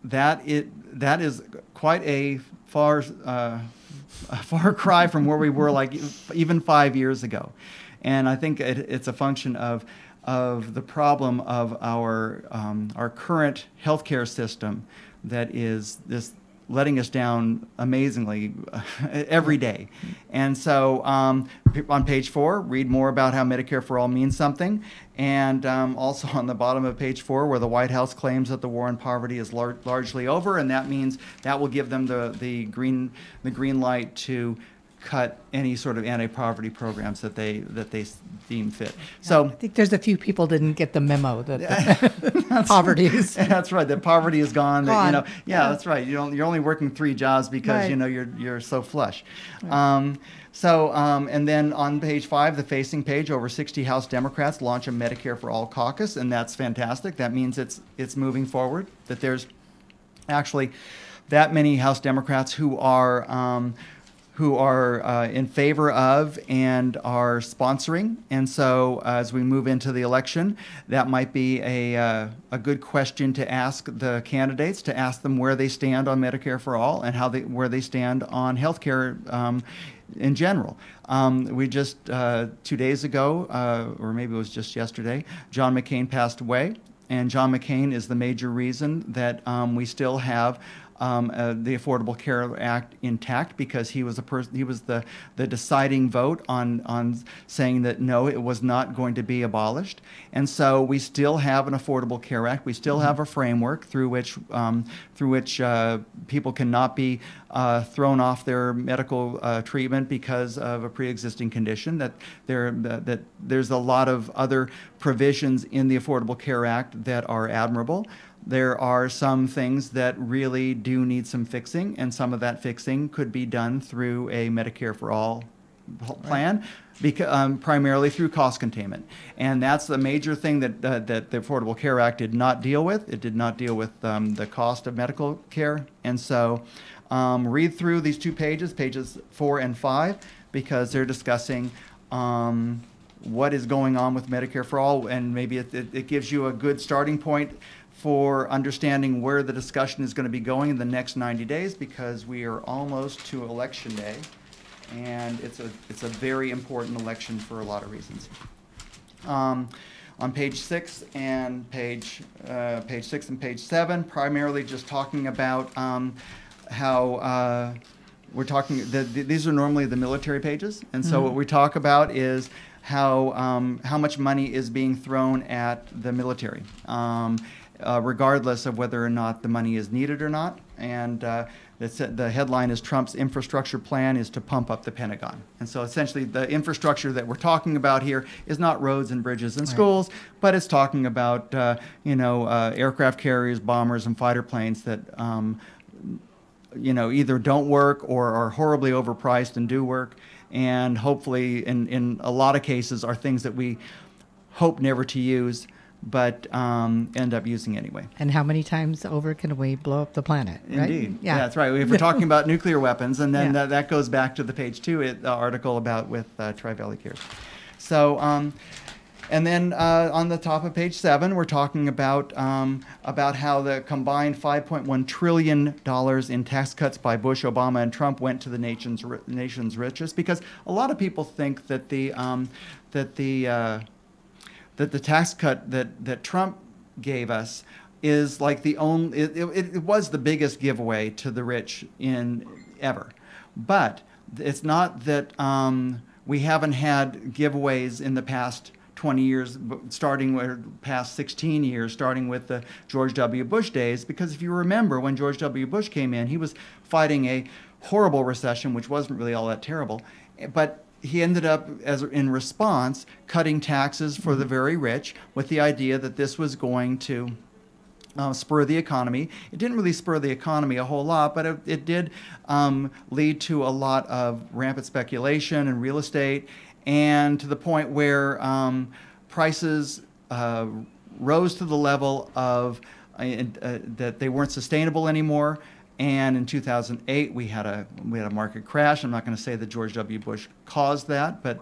that is quite a far cry from where we were like even 5 years ago. And I think it's a function of the problem of our current healthcare system that is this letting us down amazingly every day. And so on page 4, read more about how Medicare for All means something. And also on the bottom of page 4, where the White House claims that the war on poverty is largely over, and that means that will give them the green light to cut any sort of anti-poverty programs that they deem fit. So I think there's a few people didn't get the memo that poverty is. That's right. That poverty is gone. That, that's right. You're only working 3 jobs because you're so flush. Right. And then on page 5, the facing page, over 60 House Democrats launch a Medicare for All caucus, and that's fantastic. That means it's moving forward. That there's actually that many House Democrats who are in favor of and are sponsoring. And so as we move into the election, that might be a good question to ask the candidates, to ask them where they stand on Medicare for All and where they stand on health care in general. We just, 2 days ago, or maybe it was just yesterday, John McCain passed away. And John McCain is the major reason that we still have the Affordable Care Act intact, because he was the deciding vote on saying that no, it was not going to be abolished. And so we still have an Affordable Care Act. We still have a framework through which people cannot be thrown off their medical treatment because of a pre-existing condition. That there's a lot of other provisions in the Affordable Care Act that are admirable. There are some things that really do need some fixing, and some of that fixing could be done through a Medicare for All plan, primarily through cost containment. And that's the major thing that the Affordable Care Act did not deal with. It did not deal with the cost of medical care. And so read through these 2 pages, pages 4 and 5, because they're discussing what is going on with Medicare for All, and maybe it gives you a good starting point for understanding where the discussion is going to be going in the next 90 days, because we are almost to Election Day, and it's a very important election for a lot of reasons. On page 6 and page 6 and page 7, primarily just talking about how we're talking. These are normally the military pages, and so what we talk about is how much money is being thrown at the military. Regardless of whether or not the money is needed or not. And the headline is Trump's infrastructure plan is to pump up the Pentagon. And so essentially the infrastructure that we're talking about here is not roads and bridges and schools, but it's talking about aircraft carriers, bombers, and fighter planes that either don't work or are horribly overpriced and do work. And hopefully in a lot of cases are things that we hope never to use, but end up using anyway. And how many times over can we blow up the planet? Right? Indeed. Yeah, that's right. If we're talking about nuclear weapons, and then that goes back to the page 2 article with Tri-Valley Cares. So, and then on the top of page 7, we're talking about how the combined $5.1 trillion in tax cuts by Bush, Obama, and Trump went to the nation's richest, because a lot of people think that the tax cut that Trump gave us is like the only, it was the biggest giveaway to the rich ever. But it's not that we haven't had giveaways in the past 20 years, starting with past 16 years, starting with the George W. Bush days. Because if you remember, when George W. Bush came in, he was fighting a horrible recession, which wasn't really all that terrible, but he ended up, in response, cutting taxes for the very rich with the idea that this was going to spur the economy. It didn't really spur the economy a whole lot, but it did lead to a lot of rampant speculation in real estate, and to the point where prices rose to the level of that they weren't sustainable anymore. And in 2008, we had a market crash. I'm not going to say that George W. Bush caused that, but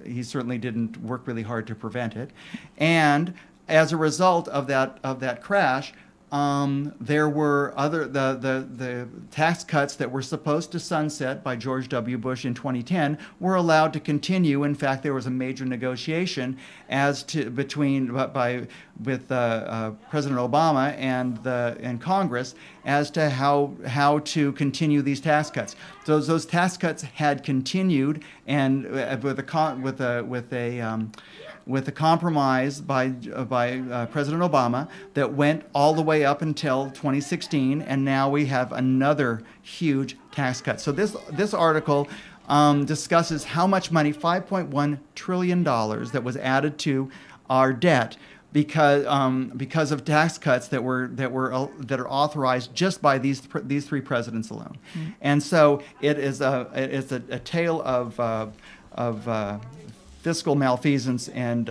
he certainly didn't work really hard to prevent it. And as a result of that crash, there were the tax cuts that were supposed to sunset by George W. Bush in 2010 were allowed to continue. In fact, there was a major negotiation with President Obama and Congress as to how to continue these tax cuts. So those tax cuts had continued, and with a compromise by President Obama that went all the way up until 2016, and now we have another huge tax cut. So this article discusses how much money, $5.1 trillion, that was added to our debt because of tax cuts that are authorized just by these three presidents alone. Mm-hmm. And so it's a tale of fiscal malfeasance and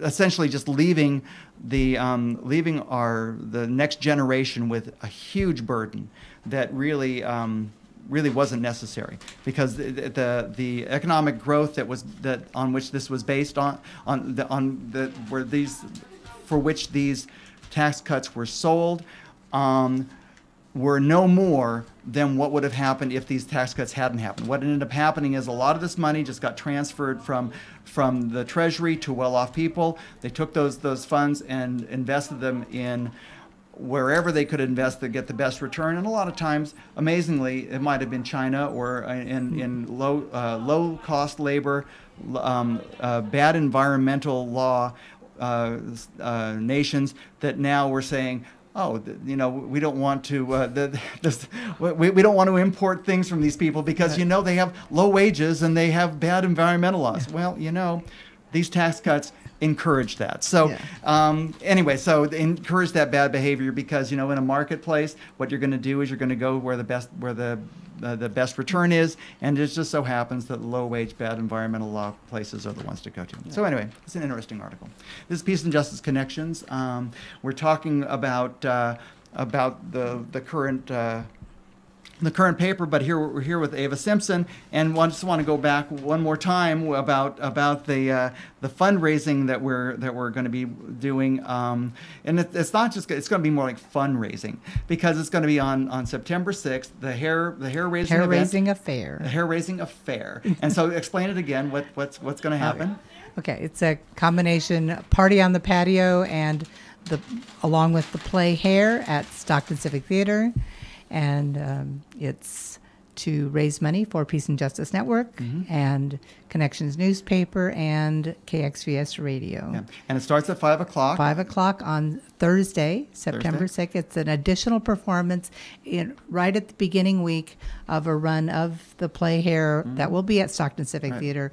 essentially just leaving the next generation with a huge burden that really wasn't necessary, because the economic growth on which this was based for which these tax cuts were sold were no more than what would have happened if these tax cuts hadn't happened. What ended up happening is a lot of this money just got transferred from the Treasury to well-off people. They took those funds and invested them in wherever they could invest to get the best return. And a lot of times, amazingly, it might have been China or in low-cost labor, bad environmental law nations that now we're saying, we don't want to we don't want to import things from these people because they have low wages and they have bad environmental laws. Well, these tax cuts encourage that. So anyway, so they encourage that bad behavior because in a marketplace, what you're going to do is you're going to go where the best return is, and it just so happens that low-wage, bad environmental law places are the ones to go to. So anyway, it's an interesting article. This is Peace and Justice Connections. We're talking about the current paper, but we're here with Ava Simpson, and just want to go back one more time about the fundraising that we're going to be doing, and it's not just, it's going to be more like fundraising, because it's going to be on September 6th, the hair raising affair. And so explain it again. What's going to happen? Okay, it's a combination party on the patio and along with the play Hair at Stockton Civic Theater. And it's to raise money for Peace and Justice Network and Connections newspaper and KXVS radio. Yeah. And it starts at 5 o'clock. 5 o'clock on Thursday, September 6th. It's an additional performance right at the beginning week of a run of the play Hair that will be at Stockton Civic Theater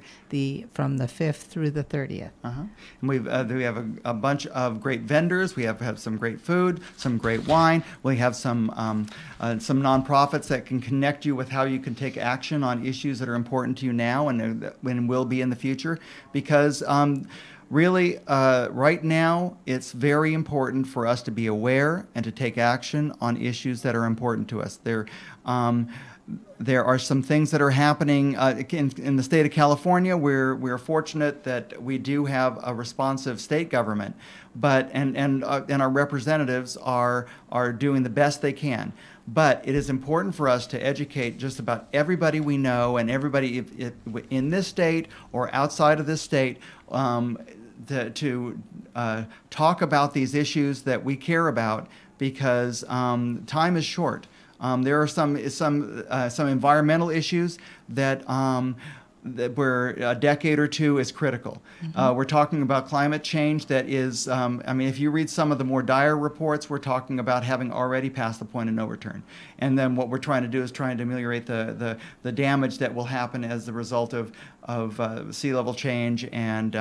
from the 5th through the 30th. And we have a bunch of great vendors. We have some great food, some great wine. We have some nonprofits that can connect you with how you can take action on issues that are important to you now and will be in the future. Because really, right now, it's very important for us to be aware and to take action on issues that are important to us. There are some things that are happening in the state of California. We're fortunate that we do have a responsive state government, and our representatives are doing the best they can. But it is important for us to educate just about everybody we know and everybody in this state or outside of this state to talk about these issues that we care about, because time is short. There are some environmental issues that where a decade or two is critical. We're talking about climate change that is, I mean, if you read some of the more dire reports, we're talking about having already passed the point of no return. And then what we're trying to do is trying to ameliorate the damage that will happen as a result of sea level change and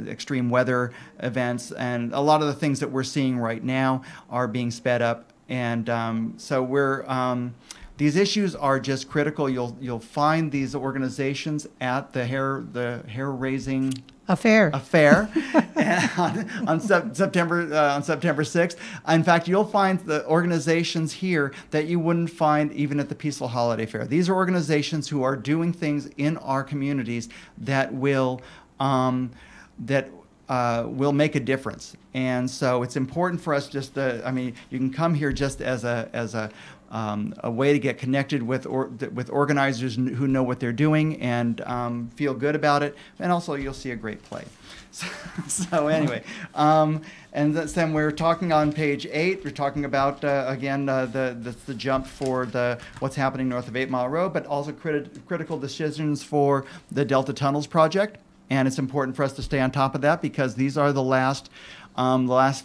extreme weather events. And a lot of the things that we're seeing right now are being sped up. And so we're... these issues are just critical. You'll find these organizations at the hair raising Affair on September 6th. In fact, you'll find the organizations here that you wouldn't find even at the Peaceful Holiday Fair. These are organizations who are doing things in our communities that will make a difference. And so it's important for us just to, I mean, you can come here just as a way to get connected with organizers who know what they're doing and feel good about it. And also you'll see a great play. So anyway, and then we're talking on page 8, we're talking about, again, the jump for what's happening north of 8 Mile Road, but also critical decisions for the Delta Tunnels project. And it's important for us to stay on top of that because these are the last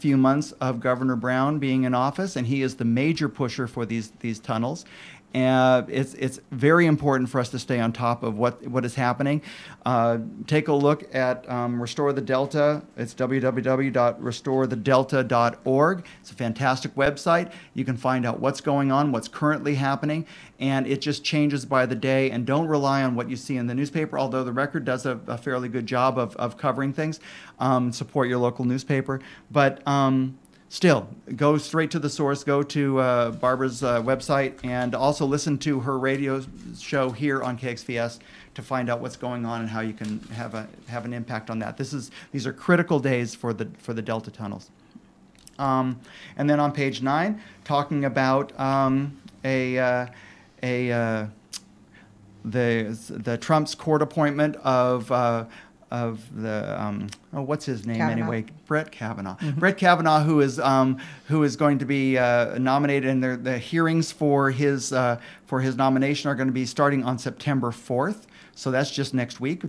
few months of Governor Brown being in office, and he is the major pusher for these tunnels. It's very important for us to stay on top of what is happening. Take a look at Restore the Delta. It's www.restorethedelta.org. It's a fantastic website. You can find out what's going on, what's currently happening, and it just changes by the day. And don't rely on what you see in the newspaper, although the Record does a fairly good job of covering things. Support your local newspaper. But still, go straight to the source. Go to Barbara's website and also listen to her radio show here on KXVS to find out what's going on and how you can have an impact on that. These are critical days for the Delta tunnels. And then on page 9, talking about the Trump's court appointment of the what's his name Kavanaugh. Anyway? Brett Kavanaugh. Mm-hmm. Brett Kavanaugh, who is going to be nominated, and the hearings for his nomination are going to be starting on September 4th. So that's just next week, a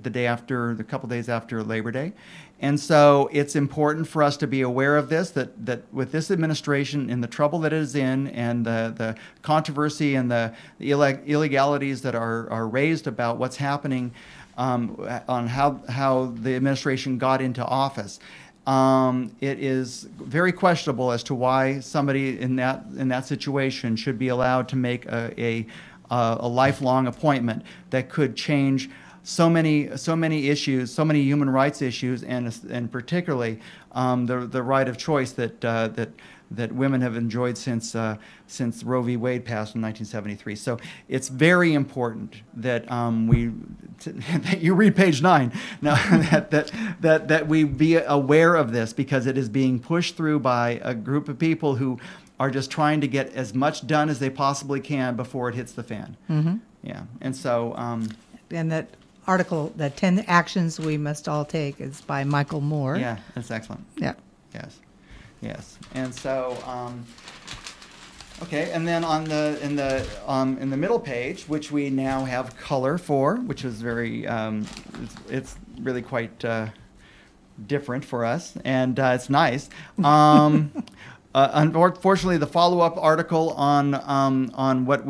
couple days after Labor Day. And so it's important for us to be aware of this, that with this administration and the trouble that it is in and the controversy and the illegalities that are raised about what's happening on how the administration got into office. It is very questionable as to why somebody in that situation should be allowed to make a lifelong appointment that could change so many issues, so many human rights issues, and particularly the right of choice that women have enjoyed since Roe v. Wade passed in 1973. So it's very important that that you read page 9 now, that we be aware of this, because it is being pushed through by a group of people who are just trying to get as much done as they possibly can before it hits the fan. Mm-hmm. Yeah, and so and that article, that 10 actions we must all take, is by Michael Moore. Yeah, that's excellent. Yeah. Yes, and so okay, and then in the middle page, which we now have color for, which is very it's really quite different for us, and it's nice. Unfortunately, the follow-up article on what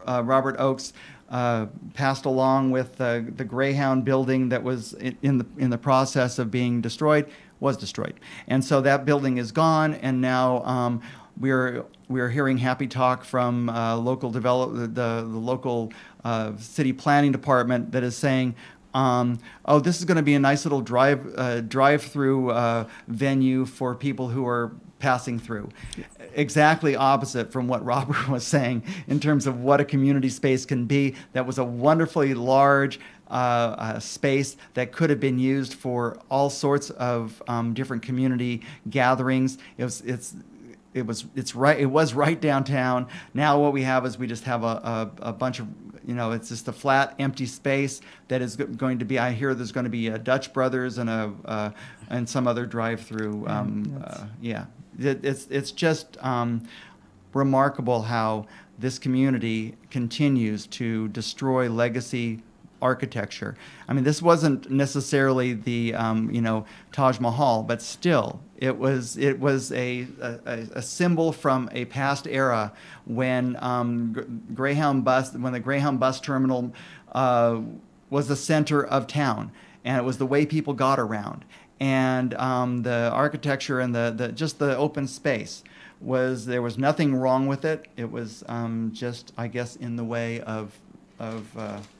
Robert Oakes passed along with the Greyhound building that was in the process of being destroyed was destroyed, and so that building is gone. And now we're hearing happy talk from local the local city planning department that is saying, oh, this is going to be a nice little drive-through venue for people who are passing through. Exactly opposite from what Robert was saying in terms of what a community space can be. That was a wonderfully large space that could have been used for all sorts of different community gatherings. It was right downtown. Now what we have is we just have a bunch of, it's just a flat, empty space that is going to be. I hear there's going to be a Dutch Brothers and some other drive-through. It's just remarkable how this community continues to destroy legacy architecture. I mean, this wasn't necessarily the Taj Mahal, but still, it was a symbol from a past era when the Greyhound bus terminal was the center of town, and it was the way people got around, and the architecture and just the open space. There was nothing wrong with it. It was just, I guess, in the way of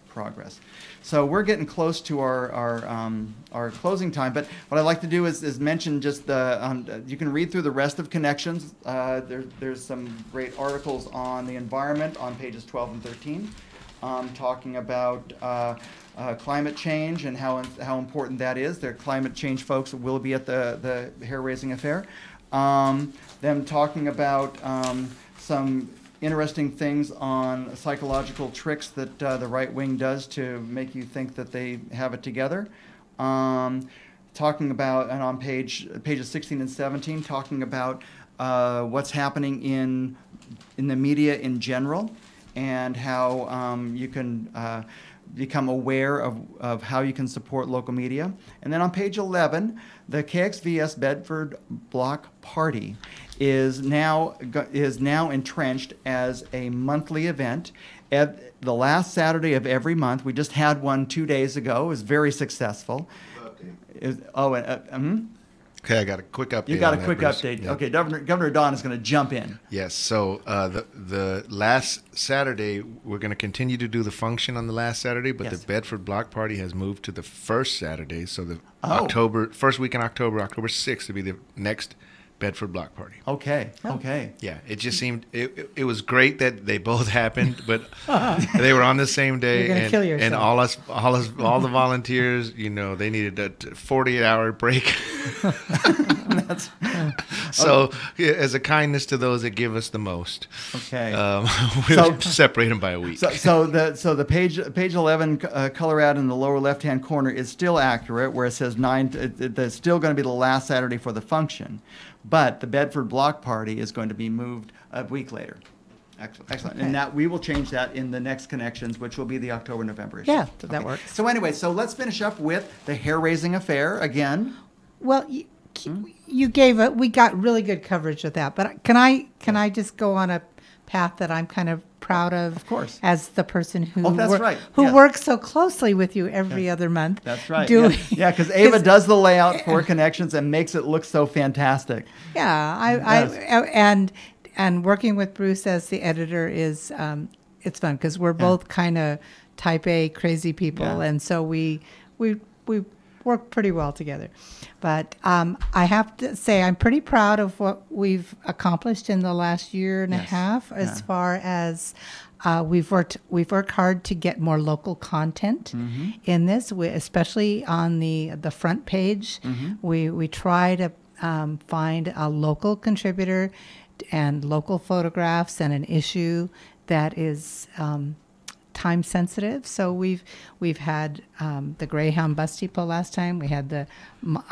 progress. So we're getting close to our closing time. But what I'd like to do is mention just you can read through the rest of Connections. There's some great articles on the environment on pages 12 and 13, talking about climate change and how important that is. The climate change folks will be at the hair-raising affair. Them talking about some interesting things on psychological tricks that the right wing does to make you think that they have it together. Talking about, and on pages 16 and 17, talking about what's happening in the media in general, and how you can become aware of how you can support local media. And then on page 11, the KXVS Bedford Block Party is now entrenched as a monthly event at the last Saturday of every month. We just had one 2 days ago. It was very successful. Okay, I got a quick update. You got a quick update. Yeah. Okay, Governor Don is going to jump in. Yes. So the last Saturday, we're going to continue to do the function on the last Saturday, but Yes. the Bedford Block Party has moved to the first Saturday. So the first week in October 6th, will be the next Bedford Block Party. Okay. Okay. Yeah, it just seemed it was great that they both happened, but they were on the same day. You're gonna kill yourself. And all the volunteers, they needed a 48-hour break. So, as a kindness to those that give us the most, Okay. we'll separate them by a week. So the page 11 color ad in the lower left-hand corner is still accurate, where it says 9. It's still going to be the last Saturday for the function, but the Bedford Block Party is going to be moved a week later. Excellent. Okay. And that we will change that in the next Connections, which will be the October-November issue. Yeah, that works. So anyway, let's finish up with the hair-raising affair again. Well, we got really good coverage of that. But can I just go on a path that I'm kind of proud of? Of course. As the person who Yes. works so closely with you every other month. That's right. Doing, Yeah, because Ava does the layout for Connections and makes it look so fantastic. Yeah, and working with Bruce as the editor is it's fun because we're both kind of type A crazy people, and so we work pretty well together. But I have to say I'm pretty proud of what we've accomplished in the last year and a half, as far as we've worked hard to get more local content in this, especially on the front page. We try to find a local contributor and local photographs and an issue that is time sensitive. So we've had the Greyhound bus depot last time. We had the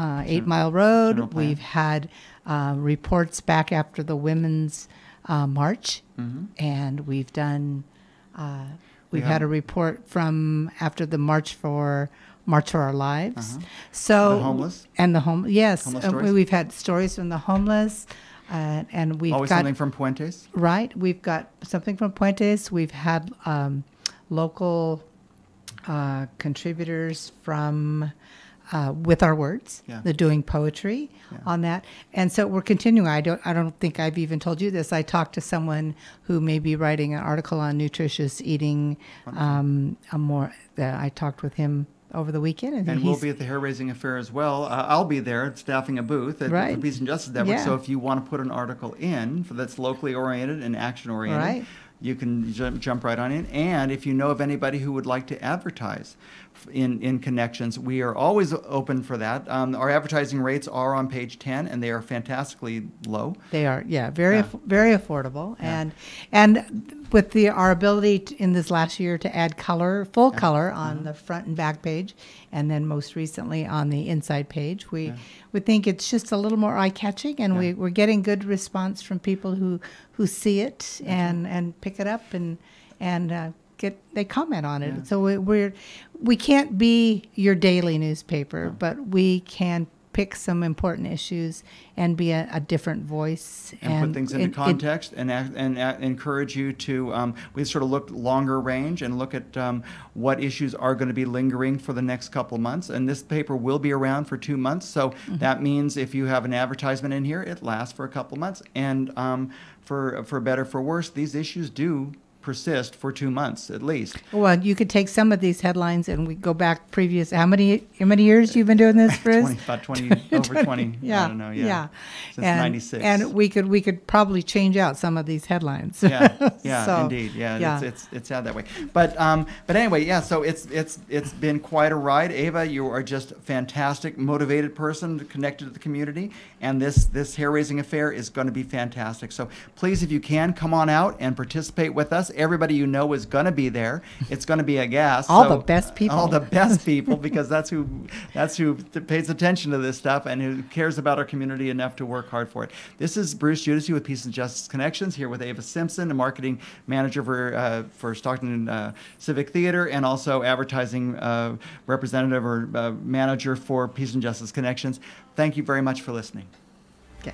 8 Mile Road. We've had reports back after the women's march, and we've done. We've had a report from after the March for Our Lives. So the homeless and the home. Yes, homeless stories? We've had stories from the homeless. And we've always got something from Puentes. Right, we've got something from Puentes. We've had local contributors from With Our Words. They're doing poetry on that, and so we're continuing. I don't think I've even told you this. I talked to someone who may be writing an article on nutritious eating. I talked with him over the weekend. And we'll be at the hair-raising affair as well. I'll be there staffing a booth at the Peace and Justice Network. So if you want to put an article in that's locally oriented and action-oriented, you can jump right on in. And if you know of anybody who would like to advertise in Connections, we are always open for that. Our advertising rates are on page 10, and they are fantastically low. They are, very affordable. And with our ability in this last year to add full color on the front and back page, and then most recently on the inside page, we think it's just a little more eye-catching, and we're getting good response from people who see it and pick it up and they comment on it. So we can't be your daily newspaper, but we can pick some important issues and be a different voice and put things into context and encourage you to. We sort of look longer range and look at what issues are going to be lingering for the next couple of months. And this paper will be around for 2 months, so that means if you have an advertisement in here, it lasts for a couple of months. And for better for worse, these issues do persist for 2 months at least. Well, you could take some of these headlines and we go back previous. How many years you've been doing this, Bruce? About 20, over 20. Yeah, I don't know. Since and, 96. And we could probably change out some of these headlines. Yeah, So, indeed. Yeah, it's sad that way. But anyway, yeah. So it's been quite a ride. Ava, you are just a fantastic, motivated person connected to the community, and this hair raising affair is going to be fantastic. So please, if you can, come on out and participate with us. Everybody you know is going to be there. It's going to be a gas. All the best people. All the best people, because that's who pays attention to this stuff and who cares about our community enough to work hard for it. This is Bruce Giudici with Peace and Justice Connections, here with Ava Simpson, a marketing manager for Stockton Civic Theater, and also advertising representative or manager for Peace and Justice Connections. Thank you very much for listening. Okay.